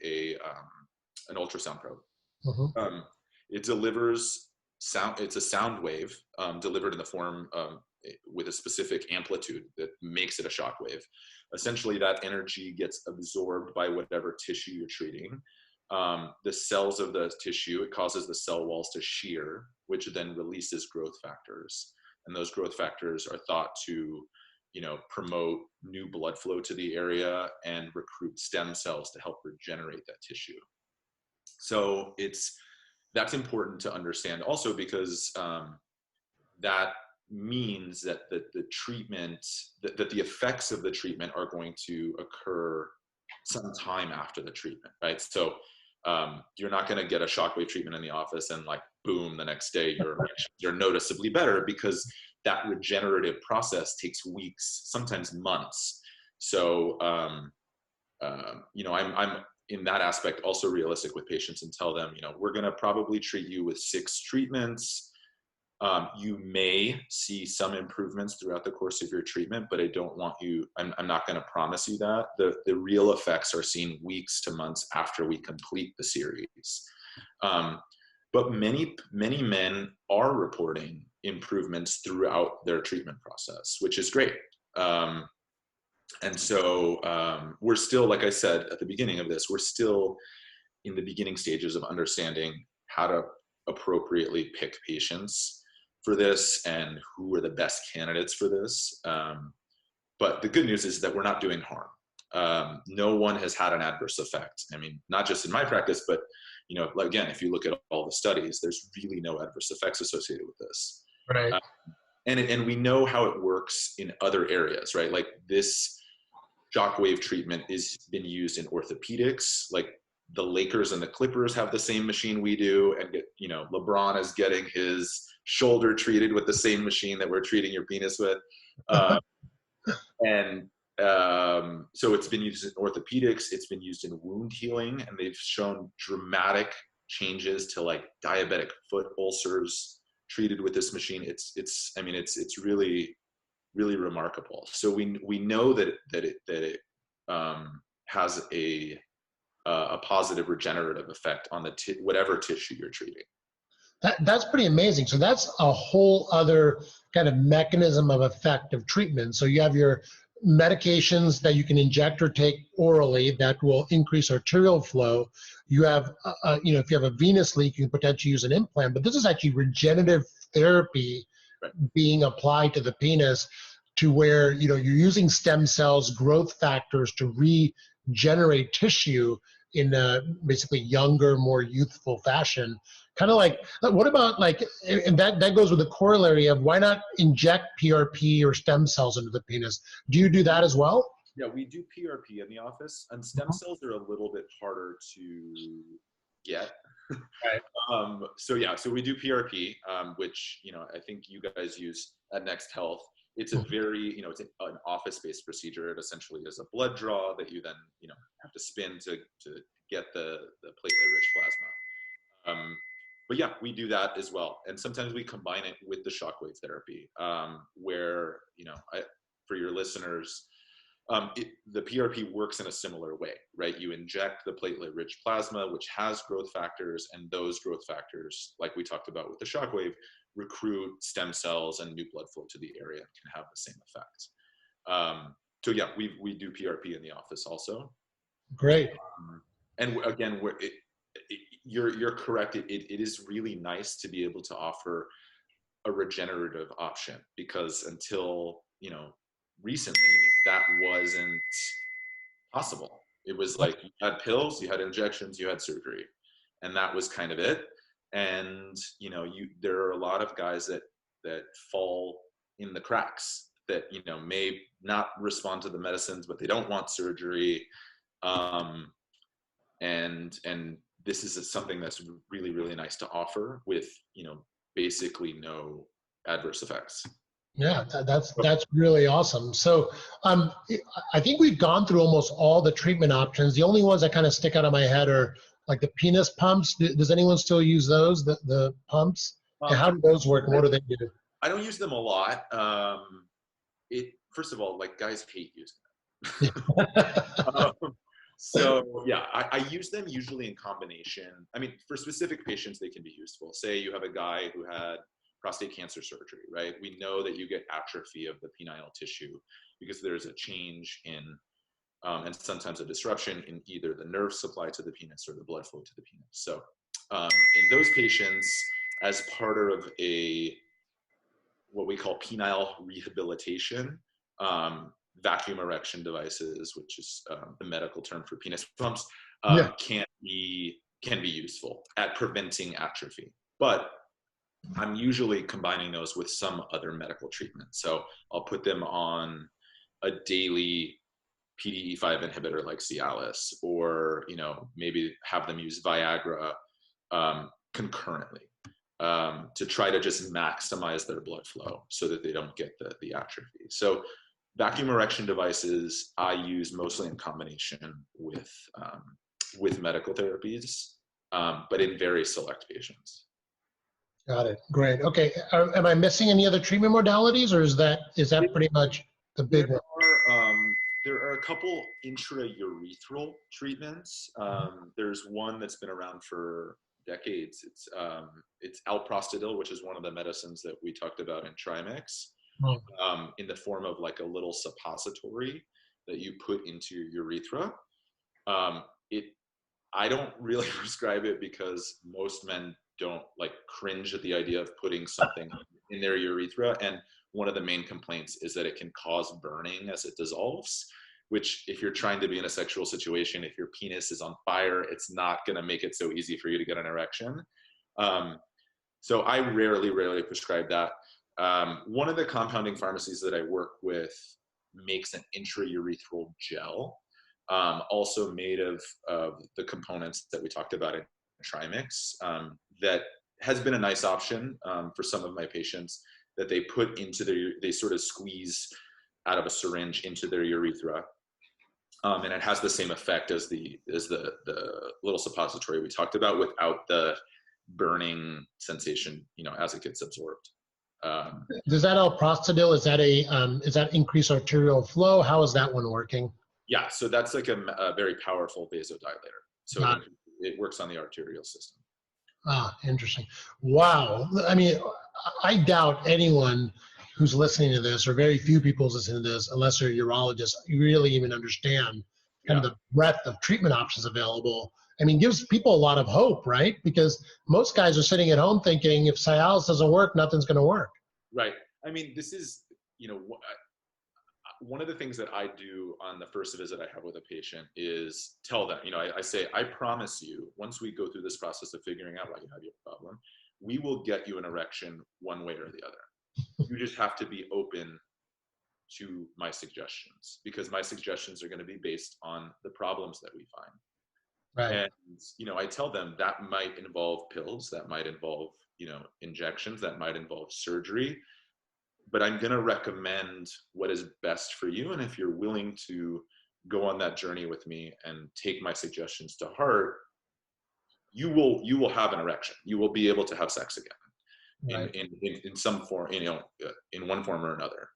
an ultrasound probe. It delivers sound. It's a sound wave delivered in the form with a specific amplitude that makes it a shock wave. Essentially, that energy gets absorbed by whatever tissue you're treating. The cells of the tissue, it causes the cell walls to shear, which then releases growth factors. And those growth factors are thought to, promote new blood flow to the area and recruit stem cells to help regenerate that tissue. So that's important to understand also, because that means that the treatment, that the effects of the treatment are going to occur some time after the treatment, right? So you're not going to get a shockwave treatment in the office and like, boom, the next day your erections are noticeably better, because that regenerative process takes weeks, sometimes months. So, I'm in that aspect also realistic with patients and tell them, we're going to probably treat you with 6 treatments. You may see some improvements throughout the course of your treatment, but I don't want you, I'm not going to promise you that. The real effects are seen weeks to months after we complete the series. But many men are reporting improvements throughout their treatment process, which is great. And so we're still, like I said at the beginning of this, we're still in the beginning stages of understanding how to appropriately pick patients for this and who are the best candidates for this. But the good news is that we're not doing harm. No one has had an adverse effect. I mean, not just in my practice, but again, if you look at all the studies, there's really no adverse effects associated with this. Right. And we know how it works in other areas, right? Like this shockwave treatment is been used in orthopedics. Like the Lakers and the Clippers have the same machine we do, and LeBron is getting his shoulder treated with the same machine that we're treating your penis with. So it's been used in orthopedics, it's been used in wound healing, and they've shown dramatic changes to like diabetic foot ulcers treated with this machine. It's really, really remarkable. So we know that it has a positive regenerative effect on the whatever tissue you're treating. That's pretty amazing. So that's a whole other kind of mechanism of effect of treatment. So you have your medications that you can inject or take orally that will increase arterial flow. You have, if you have a venous leak, you can potentially use an implant, but this is actually regenerative therapy being applied to the penis, to where, you're using stem cells, growth factors to regenerate tissue in a basically younger, more youthful fashion. Kind of like, what about like, and that goes with the corollary of why not inject PRP or stem cells into the penis? Do you do that as well? Yeah, we do PRP in the office, and stem cells are a little bit harder to get. Right. So we do PRP, which, I think you guys use at Next Health. It's a very, it's an office-based procedure. It essentially is a blood draw that you then, have to spin to get the platelet-rich plasma. But yeah, we do that as well. And sometimes we combine it with the shockwave therapy, where, for your listeners, the PRP works in a similar way, right? You inject the platelet-rich plasma, which has growth factors, and those growth factors, like we talked about with the shockwave, recruit stem cells and new blood flow to the area and can have the same effect. So yeah, we do PRP in the office also. Great. And again, you're correct. It is really nice to be able to offer a regenerative option, because until recently that wasn't possible. It was like you had pills, you had injections, you had surgery, and that was kind of it. And there are a lot of guys that fall in the cracks, that may not respond to the medicines, but they don't want surgery. And this is something that's really, really nice to offer with basically no adverse effects. Yeah, that's really awesome. So I think we've gone through almost all the treatment options. The only ones that kind of stick out of my head are like the penis pumps. Does anyone still use those, the pumps? And how do those work, and what do they do? I don't use them a lot. First of all, like, guys hate using them. So yeah, I use them usually in combination. I mean, for specific patients, they can be useful. Say you have a guy who had prostate cancer surgery, right? We know that you get atrophy of the penile tissue because there's a change in, and sometimes a disruption in either the nerve supply to the penis or the blood flow to the penis. So in those patients, as part of what we call penile rehabilitation, vacuum erection devices, which is the medical term for penis pumps, can be can be useful at preventing atrophy. But I'm usually combining those with some other medical treatment. So I'll put them on a daily PDE5 inhibitor like Cialis, or maybe have them use Viagra concurrently to try to just maximize their blood flow so that they don't get the atrophy. So vacuum erection devices I use mostly in combination with medical therapies, but in very select patients. Got it. Great. Okay. Am I missing any other treatment modalities, or is that pretty much the big one? There are a couple intraurethral treatments. There's one that's been around for decades. It's alprostadil, which is one of the medicines that we talked about in Trimix, in the form of like a little suppository that you put into your urethra. I don't really prescribe it because most men don't cringe at the idea of putting something in their urethra. And one of the main complaints is that it can cause burning as it dissolves, which if you're trying to be in a sexual situation, if your penis is on fire, it's not going to make it so easy for you to get an erection. So I rarely prescribe that. One of the compounding pharmacies that I work with makes an intraurethral gel, also made of the components that we talked about in Trimix, that has been a nice option for some of my patients, that they put into they sort of squeeze out of a syringe into their urethra. And it has the same effect as the little suppository we talked about, without the burning sensation, as it gets absorbed. Does that alprostadil, is that increase arterial flow? How is that one working? Yeah, so that's like a very powerful vasodilator. So it works on the arterial system. Ah, interesting. Wow. I mean, I doubt anyone who's listening to this, or very few people listening to this, unless they're a urologist, really even understand kind of the breadth of treatment options available. I mean, gives people a lot of hope, right? Because most guys are sitting at home thinking, if Cialis doesn't work, nothing's going to work. Right. I mean, this is, one of the things that I do on the first visit I have with a patient is tell them, I say, I promise you, once we go through this process of figuring out why you have your problem, we will get you an erection one way or the other. You just have to be open to my suggestions, because my suggestions are going to be based on the problems that we find. Right. And, I tell them that might involve pills, that might involve, injections, that might involve surgery, but I'm going to recommend what is best for you. And if you're willing to go on that journey with me and take my suggestions to heart, you will have an erection. You will be able to have sex again, right, in some form, in one form or another.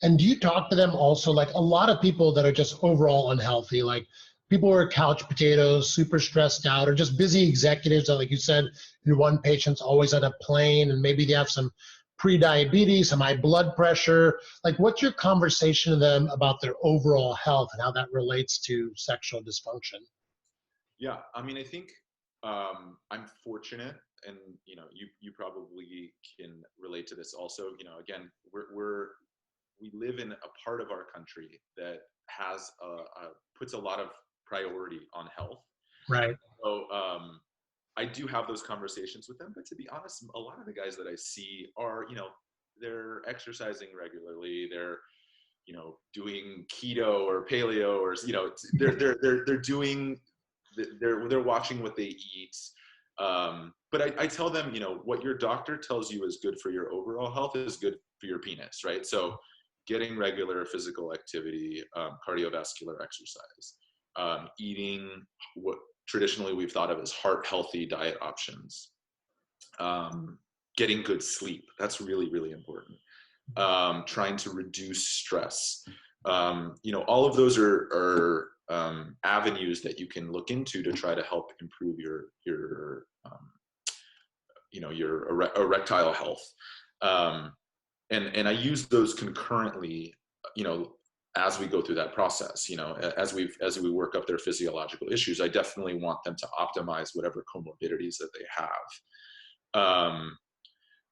And do you talk to them also, like a lot of people that are just overall unhealthy, like people who are couch potatoes, super stressed out, or just busy executives that, like you said, your one patient's always on a plane and maybe they have some pre-diabetes, some high blood pressure. Like, what's your conversation to them about their overall health and how that relates to sexual dysfunction? Yeah, I mean, I think I'm fortunate, and you probably can relate to this also. Again, we live in a part of our country that has puts a lot of priority on health. Right. So I do have those conversations with them, but to be honest, a lot of the guys that I see are, they're exercising regularly. They're, doing keto or paleo, or, they're doing, they're watching what they eat. But I tell them, what your doctor tells you is good for your overall health is good for your penis, right? So getting regular physical activity, cardiovascular exercise, eating what traditionally we've thought of as heart-healthy diet options, getting good sleep. That's really, really important. Trying to reduce stress. All of those are avenues that you can look into to try to help improve your erectile health. And I use those concurrently, as we go through that process, as we work up their physiological issues. I definitely want them to optimize whatever comorbidities that they have.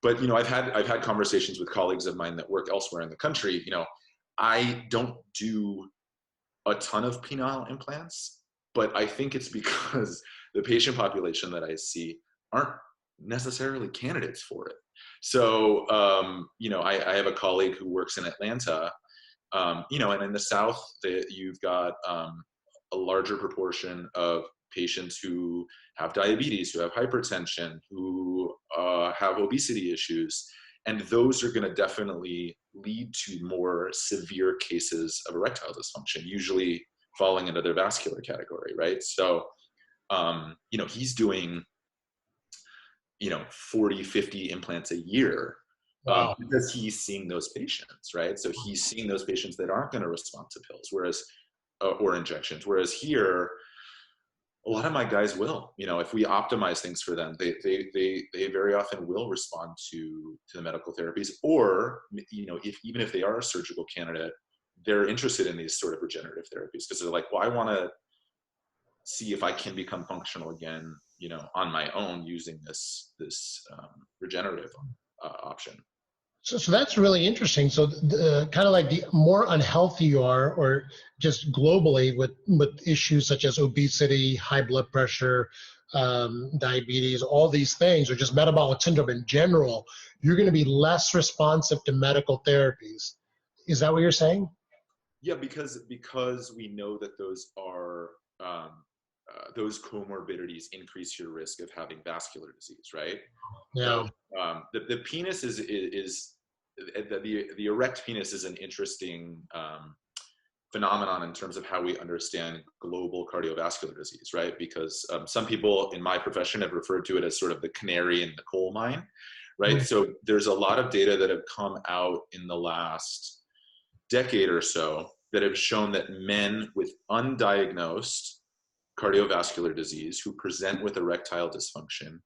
But I've had conversations with colleagues of mine that work elsewhere in the country. I don't do a ton of penile implants, but I think it's because the patient population that I see aren't necessarily candidates for it. So, I have a colleague who works in Atlanta, and in the South, you've got a larger proportion of patients who have diabetes, who have hypertension, who have obesity issues. And those are going to definitely lead to more severe cases of erectile dysfunction, usually falling into their vascular category, right? So, he's doing, 40, 50 implants a year. Wow. Because he's seeing those patients, right? So he's seeing those patients that aren't going to respond to pills, or injections. Whereas here, a lot of my guys will, if we optimize things for them, they very often will respond to the medical therapies, or, even if they are a surgical candidate, they're interested in these sort of regenerative therapies because they're like, well, I want to see if I can become functional again, on my own using this regenerative option. So that's really interesting. So kind of like the more unhealthy you are, or just globally with issues such as obesity, high blood pressure, diabetes, all these things, or just metabolic syndrome in general, you're going to be less responsive to medical therapies. Is that what you're saying? Yeah, because we know that those comorbidities increase your risk of having vascular disease, right? Yeah. So the penis the erect penis is an interesting phenomenon in terms of how we understand global cardiovascular disease, right? Because some people in my profession have referred to it as sort of the canary in the coal mine, right? Mm-hmm. So there's a lot of data that have come out in the last decade or so that have shown that men with undiagnosed cardiovascular disease who present with erectile dysfunction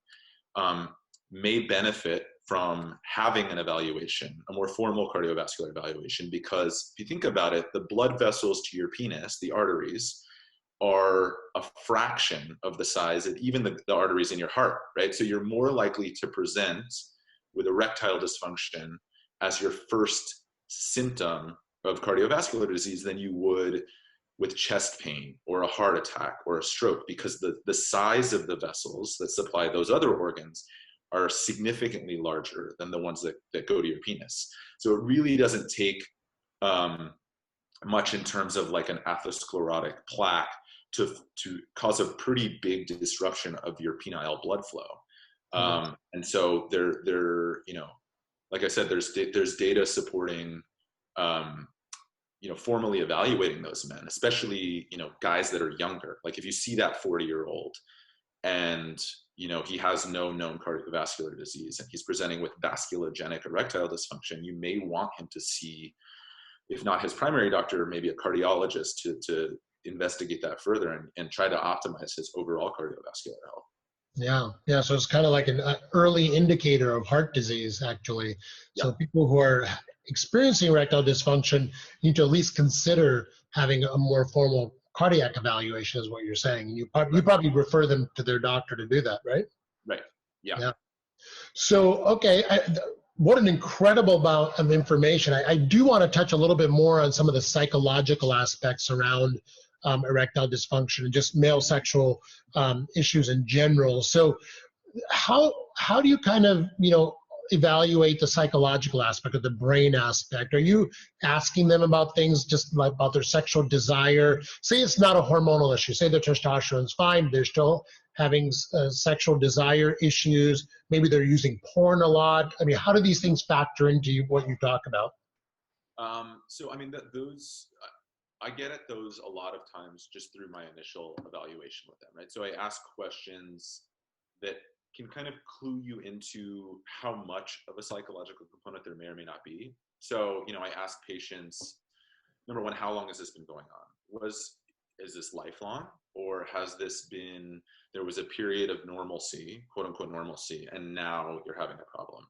may benefit from having an evaluation, a more formal cardiovascular evaluation, because if you think about it, the blood vessels to your penis, the arteries, are a fraction of the size of even the arteries in your heart, right? So you're more likely to present with erectile dysfunction as your first symptom of cardiovascular disease than you would with chest pain or a heart attack or a stroke, because the size of the vessels that supply those other organs are significantly larger than the ones that go to your penis. So it really doesn't take much in terms of like an atherosclerotic plaque to cause a pretty big disruption of your penile blood flow. And so there, like I said, there's data supporting, formally evaluating those men, especially, guys that are younger. Like if you see that 40-year-old and, he has no known cardiovascular disease and he's presenting with vasculogenic erectile dysfunction, you may want him to see, if not his primary doctor, maybe a cardiologist to investigate that further and try to optimize his overall cardiovascular health. Yeah. So it's kind of like an early indicator of heart disease, actually. Yeah. So people who are experiencing erectile dysfunction need to at least consider having a more formal cardiac evaluation, is what you're saying. You probably refer them to their doctor to do that, right? Right. Yeah. So, okay. What an incredible amount of information. I do want to touch a little bit more on some of the psychological aspects around erectile dysfunction and just male sexual issues in general. So how do you kind of, evaluate the psychological aspect of the brain aspect? Are you asking them about things just like about their sexual desire? Say it's not a hormonal issue. Say their testosterone's fine. They're still having sexual desire issues. Maybe they're using porn a lot. I mean, how do these things factor into what you talk about? So, I mean, I get at those a lot of times just through my initial evaluation with them, right? So I ask questions that can kind of clue you into how much of a psychological component there may or may not be. So, I ask patients, number one, how long has this been going on? Is this lifelong, or has this been, there was a period of normalcy, quote unquote normalcy, and now you're having a problem?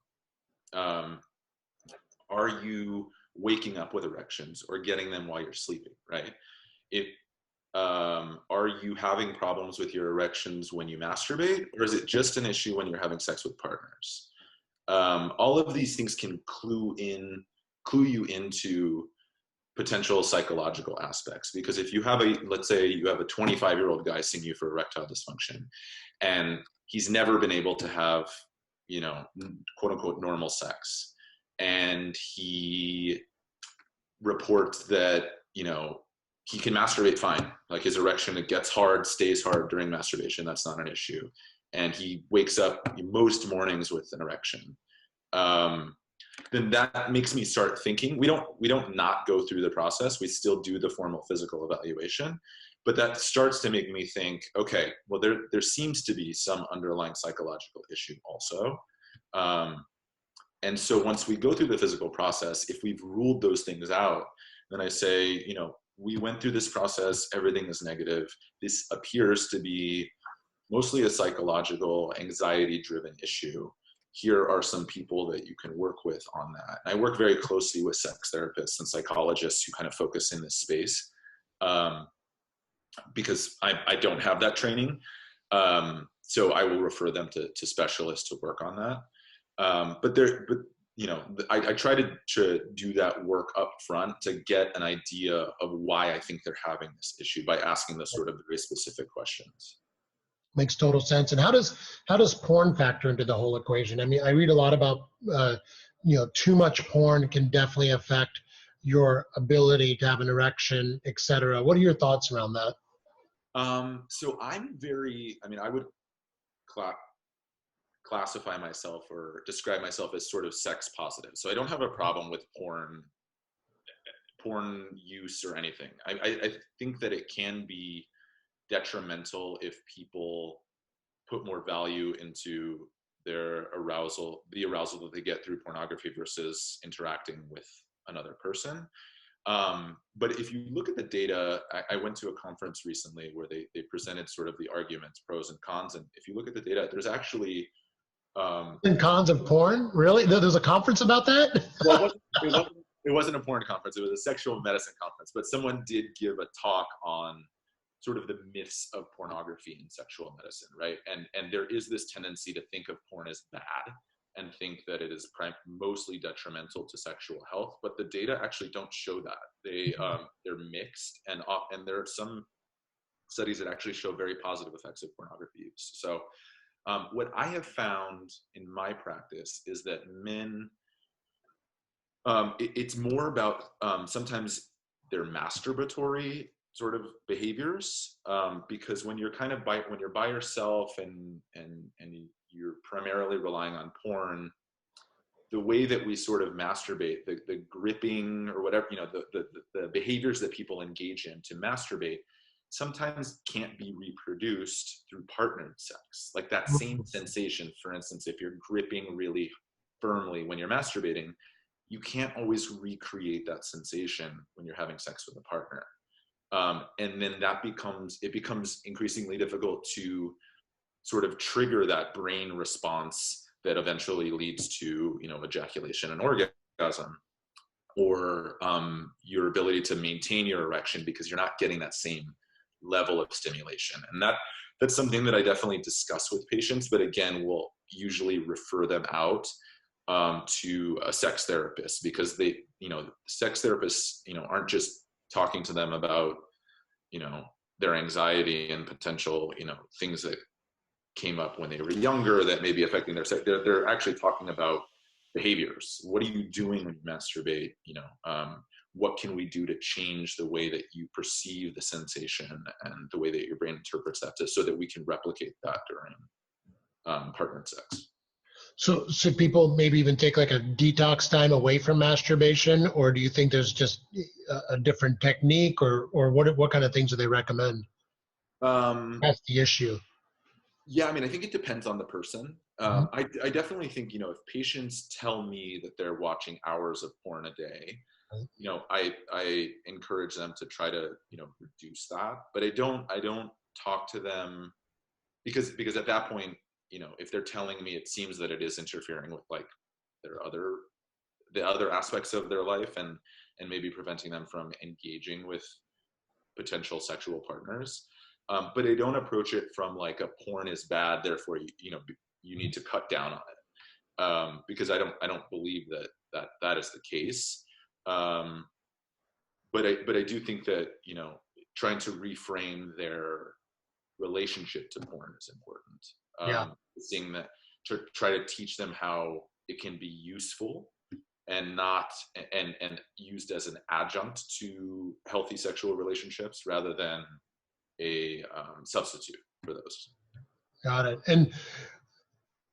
Are you waking up with erections or getting them while you're sleeping, right? Are you having problems with your erections when you masturbate, or is it just an issue when you're having sex with partners? All of these things can clue you into potential psychological aspects. Because if you have let's say you have a 25-year-old guy seeing you for erectile dysfunction, and he's never been able to have, quote unquote, normal sex, and he reports that, he can masturbate fine. Like his erection, it gets hard, stays hard during masturbation. That's not an issue. And he wakes up most mornings with an erection. Then that makes me start thinking. We don't not go through the process. We still do the formal physical evaluation, but that starts to make me think, okay, well, there seems to be some underlying psychological issue also. And so once we go through the physical process, if we've ruled those things out, then I say, we went through this process, everything is negative. This appears to be mostly a psychological, anxiety-driven issue. Here are some people that you can work with on that. And I work very closely with sex therapists and psychologists who kind of focus in this space, because I don't have that training. So I will refer them to specialists to work on that. I try to do that work up front to get an idea of why I think they're having this issue by asking the sort of very specific questions. Makes total sense. And how does porn factor into the whole equation? I mean, I read a lot about, too much porn can definitely affect your ability to have an erection, et cetera. What are your thoughts around that? So I would classify myself or describe myself as sort of sex positive. So I don't have a problem with porn use or anything. I think that it can be detrimental if people put more value into the arousal that they get through pornography versus interacting with another person. But if you look at the data, I went to a conference recently where they presented sort of the arguments, pros and cons. And if you look at the data, there's actually and cons of porn? Really? There's a conference about that? Well, it wasn't a porn conference. It was a sexual medicine conference. But someone did give a talk on sort of the myths of pornography in sexual medicine, right? And there is this tendency to think of porn as bad and think that it is mostly detrimental to sexual health. But the data actually don't show that. They're mixed, and there are some studies that actually show very positive effects of pornography use. So what I have found in my practice is that men, it's more about sometimes their masturbatory sort of behaviors, because when you're when you're by yourself and you're primarily relying on porn, the way that we sort of masturbate, the gripping or whatever, the behaviors that people engage in to masturbate sometimes can't be reproduced through partnered sex. Like that same sensation, for instance, if you're gripping really firmly when you're masturbating, you can't always recreate that sensation when you're having sex with a partner. And then it becomes increasingly difficult to sort of trigger that brain response that eventually leads to, ejaculation and orgasm, or your ability to maintain your erection because you're not getting that same level of stimulation. And that's something that I definitely discuss with patients, but again, we'll usually refer them out to a sex therapist, because sex therapists, aren't just talking to them about, their anxiety and potential, things that came up when they were younger that may be affecting their sex. They're actually talking about behaviors. What are you doing when you masturbate? What can we do to change the way that you perceive the sensation and the way that your brain interprets that, so that we can replicate that during partnered sex? So should people maybe even take like a detox time away from masturbation, or do you think there's just a different technique, or what kind of things do they recommend? That's the issue. Yeah, I think it depends on the person. I definitely think, if patients tell me that they're watching hours of porn a day, I encourage them to try to, reduce that. But I don't talk to them because at that point, if they're telling me it seems that it is interfering with like the other aspects of their life and maybe preventing them from engaging with potential sexual partners. But I don't approach it from like a porn is bad, therefore you need to cut down on it, because I don't believe that is the case. But I do think that, trying to reframe their relationship to porn is important. Yeah. Seeing that, to try to teach them how it can be useful and not and used as an adjunct to healthy sexual relationships rather than a substitute for those. Got it. And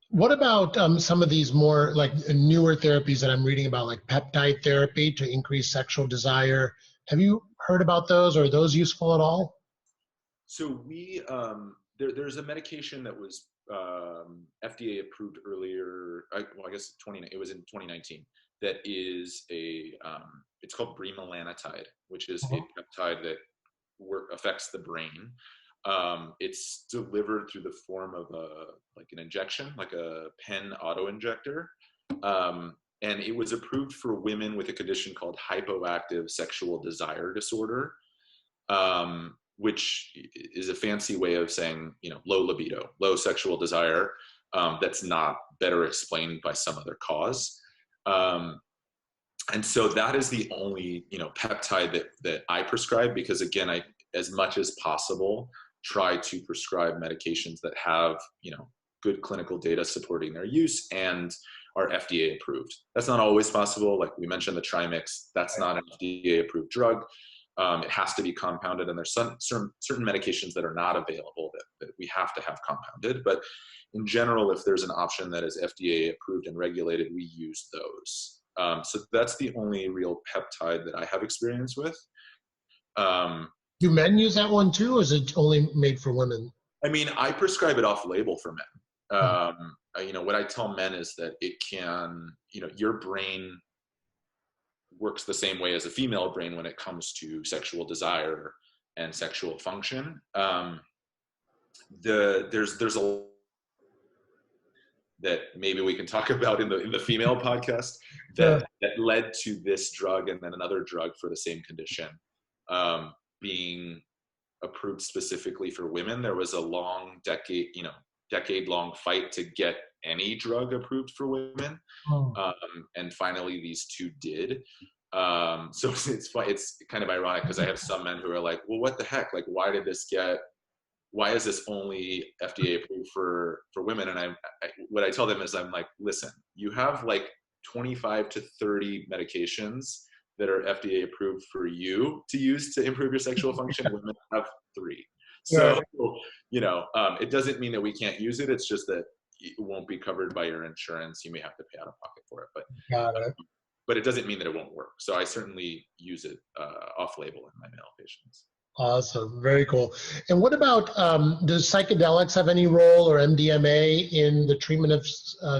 what about some of these more like newer therapies that I'm reading about, like peptide therapy to increase sexual desire? Have you heard about those? Are those useful at all? So there's a medication that was FDA approved earlier. I guess it was in 2019. That is it's called bremelanotide, which is a peptide that affects the brain. It's delivered through the form of an injection, like a pen auto injector. And it was approved for women with a condition called hypoactive sexual desire disorder, which is a fancy way of saying, low libido, low sexual desire, that's not better explained by some other cause. And so that is the only, peptide that I prescribe, because again, I, as much as possible, try to prescribe medications that have, good clinical data supporting their use and are FDA approved. That's not always possible. Like we mentioned, the Trimix, that's not an FDA approved drug. It has to be compounded, and there's certain medications that are not available that we have to have compounded. But in general, if there's an option that is FDA approved and regulated, we use those. So that's the only real peptide that I have experience with. Do men use that one too, or is it only made for women? I mean, I prescribe it off label for men. What I tell men is that it can, your brain works the same way as a female brain when it comes to sexual desire and sexual function. There's a that maybe we can talk about in the female podcast that led to this drug and then another drug for the same condition being approved specifically for women. There was a long decade-long fight to get any drug approved for women, and finally these two did. So it's kind of ironic because I have some men who are like, well, what the heck? Like, why is this only FDA approved for women? And what I tell them is, I'm like, listen, you have like 25 to 30 medications that are FDA approved for you to use to improve your sexual function. Women have 3. So, it doesn't mean that we can't use it. It's just that it won't be covered by your insurance. You may have to pay out of pocket for it, but it doesn't mean that it won't work. So I certainly use it off label in my male patients. Awesome. Very cool. And what about, does psychedelics have any role, or MDMA, in the treatment of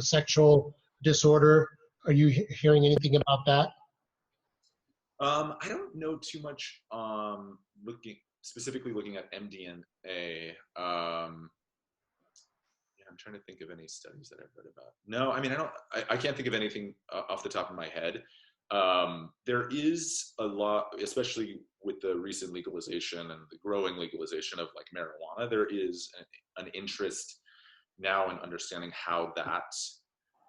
sexual disorder? Are you hearing anything about that? I don't know too much specifically looking at MDMA. I'm trying to think of any studies that I've read about. No, I mean, I can't think of anything off the top of my head. There is a lot, especially with the recent legalization and the growing legalization of like marijuana, there is an interest now in understanding how that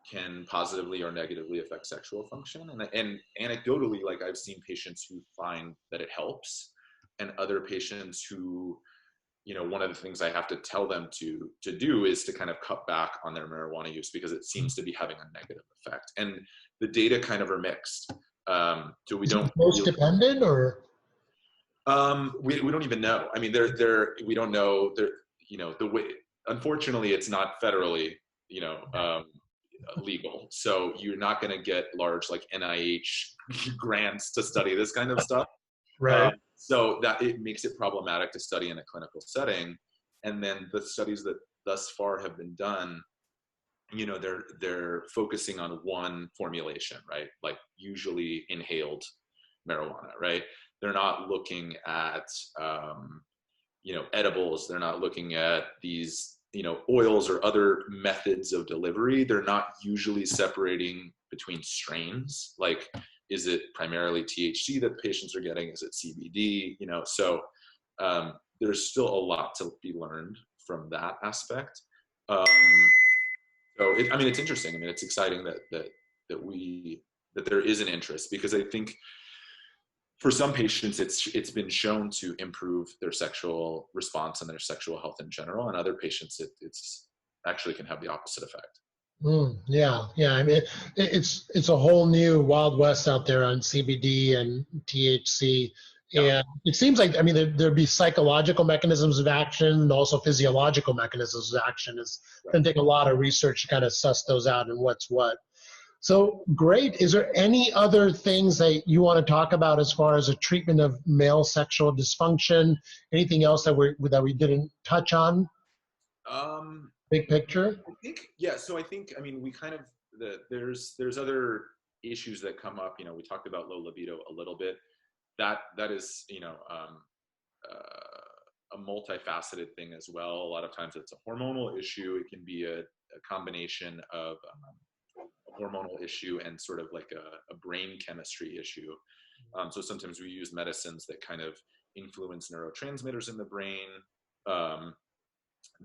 can positively or negatively affect sexual function. And anecdotally, like I've seen patients who find that it helps, and other patients who, one of the things I have to tell them to do is to kind of cut back on their marijuana use because it seems to be having a negative effect. And the data kind of are mixed. So we don't dose dependent, or we don't even know. I mean, we don't know. The way, unfortunately, it's not federally legal, so you're not going to get large like NIH grants to study this kind of stuff. Right. So that it makes it problematic to study in a clinical setting. And then the studies that thus far have been done, they're focusing on one formulation, right? Like usually inhaled marijuana, right? They're not looking at, edibles. They're not looking at these, oils or other methods of delivery. They're not usually separating between strains. Like, is it primarily THC that patients are getting? Is it CBD? So there's still a lot to be learned from that aspect. So it's interesting. I mean, it's exciting that there is an interest, because I think for some patients, it's been shown to improve their sexual response and their sexual health in general. And other patients, it's actually can have the opposite effect. Yeah, yeah. I mean, it's a whole new Wild West out there on CBD and THC, Yeah. and it seems like, I mean, there'd be psychological mechanisms of action and also physiological mechanisms of action. It's going to take a lot of research to kind of suss those out and what's what. So great. Is there any other things that you want to talk about as far as a treatment of male sexual dysfunction? Anything else that we didn't touch on? Big picture. I think, yeah. So I think, I mean, we kind of, there's other issues that come up. We talked about low libido a little bit. That is, a multifaceted thing as well. A lot of times it's a hormonal issue. It can be a combination of a hormonal issue and sort of like a brain chemistry issue. So sometimes we use medicines that kind of influence neurotransmitters in the brain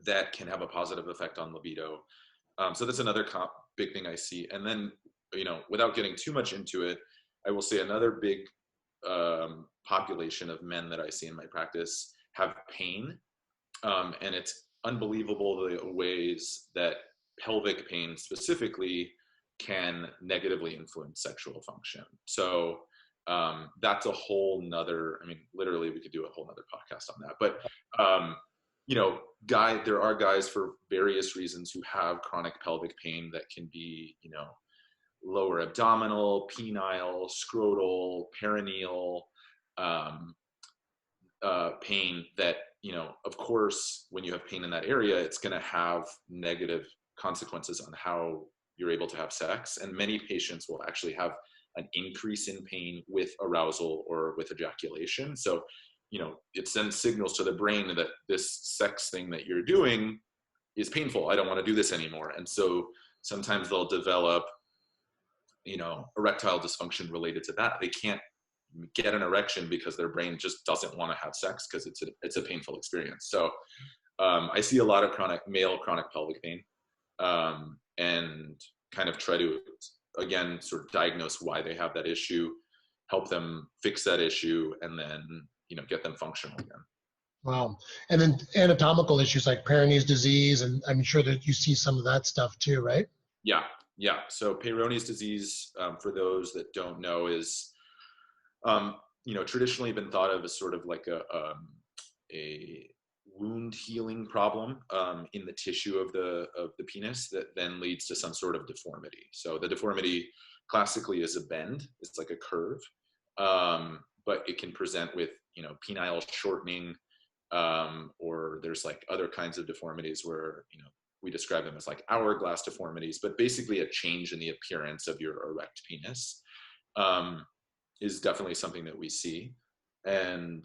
that can have a positive effect on libido. So that's another big thing I see. And then, without getting too much into it, I will say another big population of men that I see in my practice have pain. And it's unbelievable the ways that pelvic pain specifically can negatively influence sexual function. So that's a whole nother, I mean, literally we could do a whole nother podcast on that. But, there are guys for various reasons who have chronic pelvic pain that can be, lower abdominal, penile, scrotal, perineal pain that, of course, when you have pain in that area, it's going to have negative consequences on how you're able to have sex. And many patients will actually have an increase in pain with arousal or with ejaculation. So, it sends signals to the brain that this sex thing that you're doing is painful. I don't want to do this anymore. And so sometimes they'll develop, erectile dysfunction related to that. They can't get an erection because their brain just doesn't want to have sex because it's a painful experience. So I see a lot of male chronic pelvic pain, and kind of try to, again, sort of diagnose why they have that issue, help them fix that issue, and then, get them functional again. Wow. And then anatomical issues like Peyronie's disease, and I'm sure that you see some of that stuff too, right? Yeah. So Peyronie's disease, for those that don't know, is, traditionally been thought of as sort of like a wound healing problem in the tissue of the penis that then leads to some sort of deformity. So the deformity classically is a bend. It's like a curve, but it can present with, penile shortening, or there's like other kinds of deformities where, we describe them as like hourglass deformities, but basically a change in the appearance of your erect penis is definitely something that we see and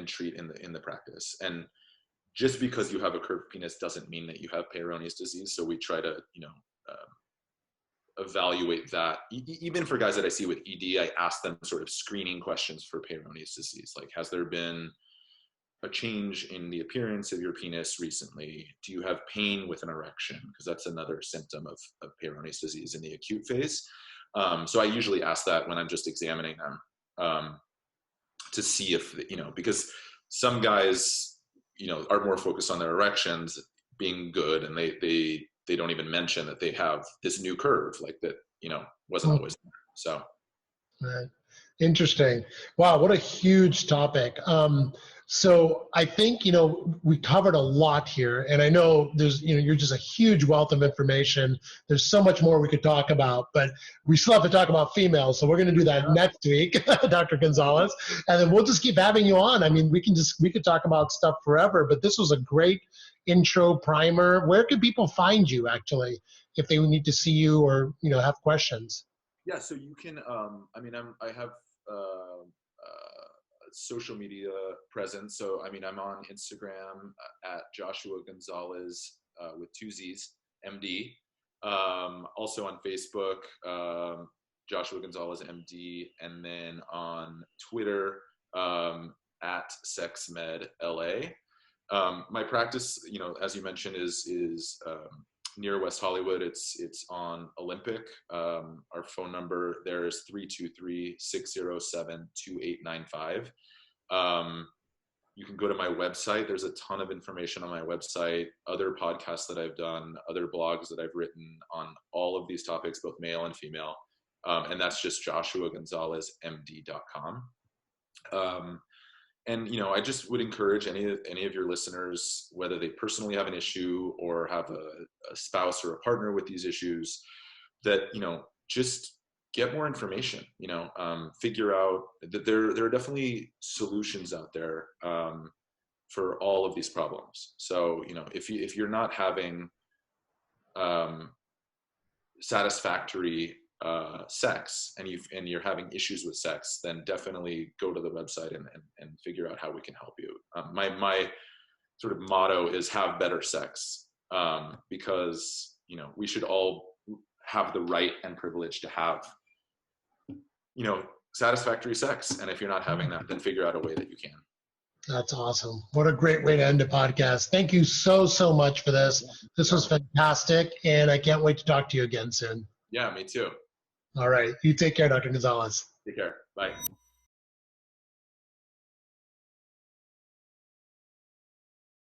treat in the practice. And just because you have a curved penis doesn't mean that you have Peyronie's disease. So we try to, evaluate that. Even for guys that I see with ED, I ask them sort of screening questions for Peyronie's disease. Like, has there been a change in the appearance of your penis recently? Do you have pain with an erection? Because that's another symptom of Peyronie's disease in the acute phase. So I usually ask that when I'm just examining them, to see if, because some guys, are more focused on their erections being good, and they don't even mention that they have this new curve, like that, wasn't always there. So. Right. Interesting. Wow, what a huge topic. So I think, we covered a lot here, and I know there's, you're just a huge wealth of information. There's so much more we could talk about, but we still have to talk about females. So we're going to do that next week, Dr. Gonzalez, and then we'll just keep having you on. I mean, we could talk about stuff forever, but this was a great intro primer. Where can people find you actually, if they need to see you or, have questions? Yeah, so you can, I have social media presence. So, I'm on Instagram at Joshua Gonzalez with 2 Z's, MD. Also on Facebook, Joshua Gonzalez, MD. And then on Twitter, at SexMedLA. My practice, as you mentioned, is near West Hollywood. It's on Olympic. Our phone number there is 323-607-2895. You can go to my website. There's a ton of information on my website, other podcasts that I've done, other blogs that I've written on all of these topics, both male and female. And that's just joshuagonzalezmd.com. And, I just would encourage any of your listeners, whether they personally have an issue or have a spouse or a partner with these issues, that, just get more information, figure out that there are definitely solutions out there for all of these problems. So, if you're not having satisfactory sex and you're having issues with sex, then definitely go to the website and figure out how we can help you. My sort of motto is have better sex, because, we should all have the right and privilege to have, satisfactory sex. And if you're not having that, then figure out a way that you can. That's awesome. What a great way to end a podcast. Thank you so much for this. This was fantastic, and I can't wait to talk to you again soon. Yeah, me too. All right. You take care, Dr. Gonzalez. Take care. Bye.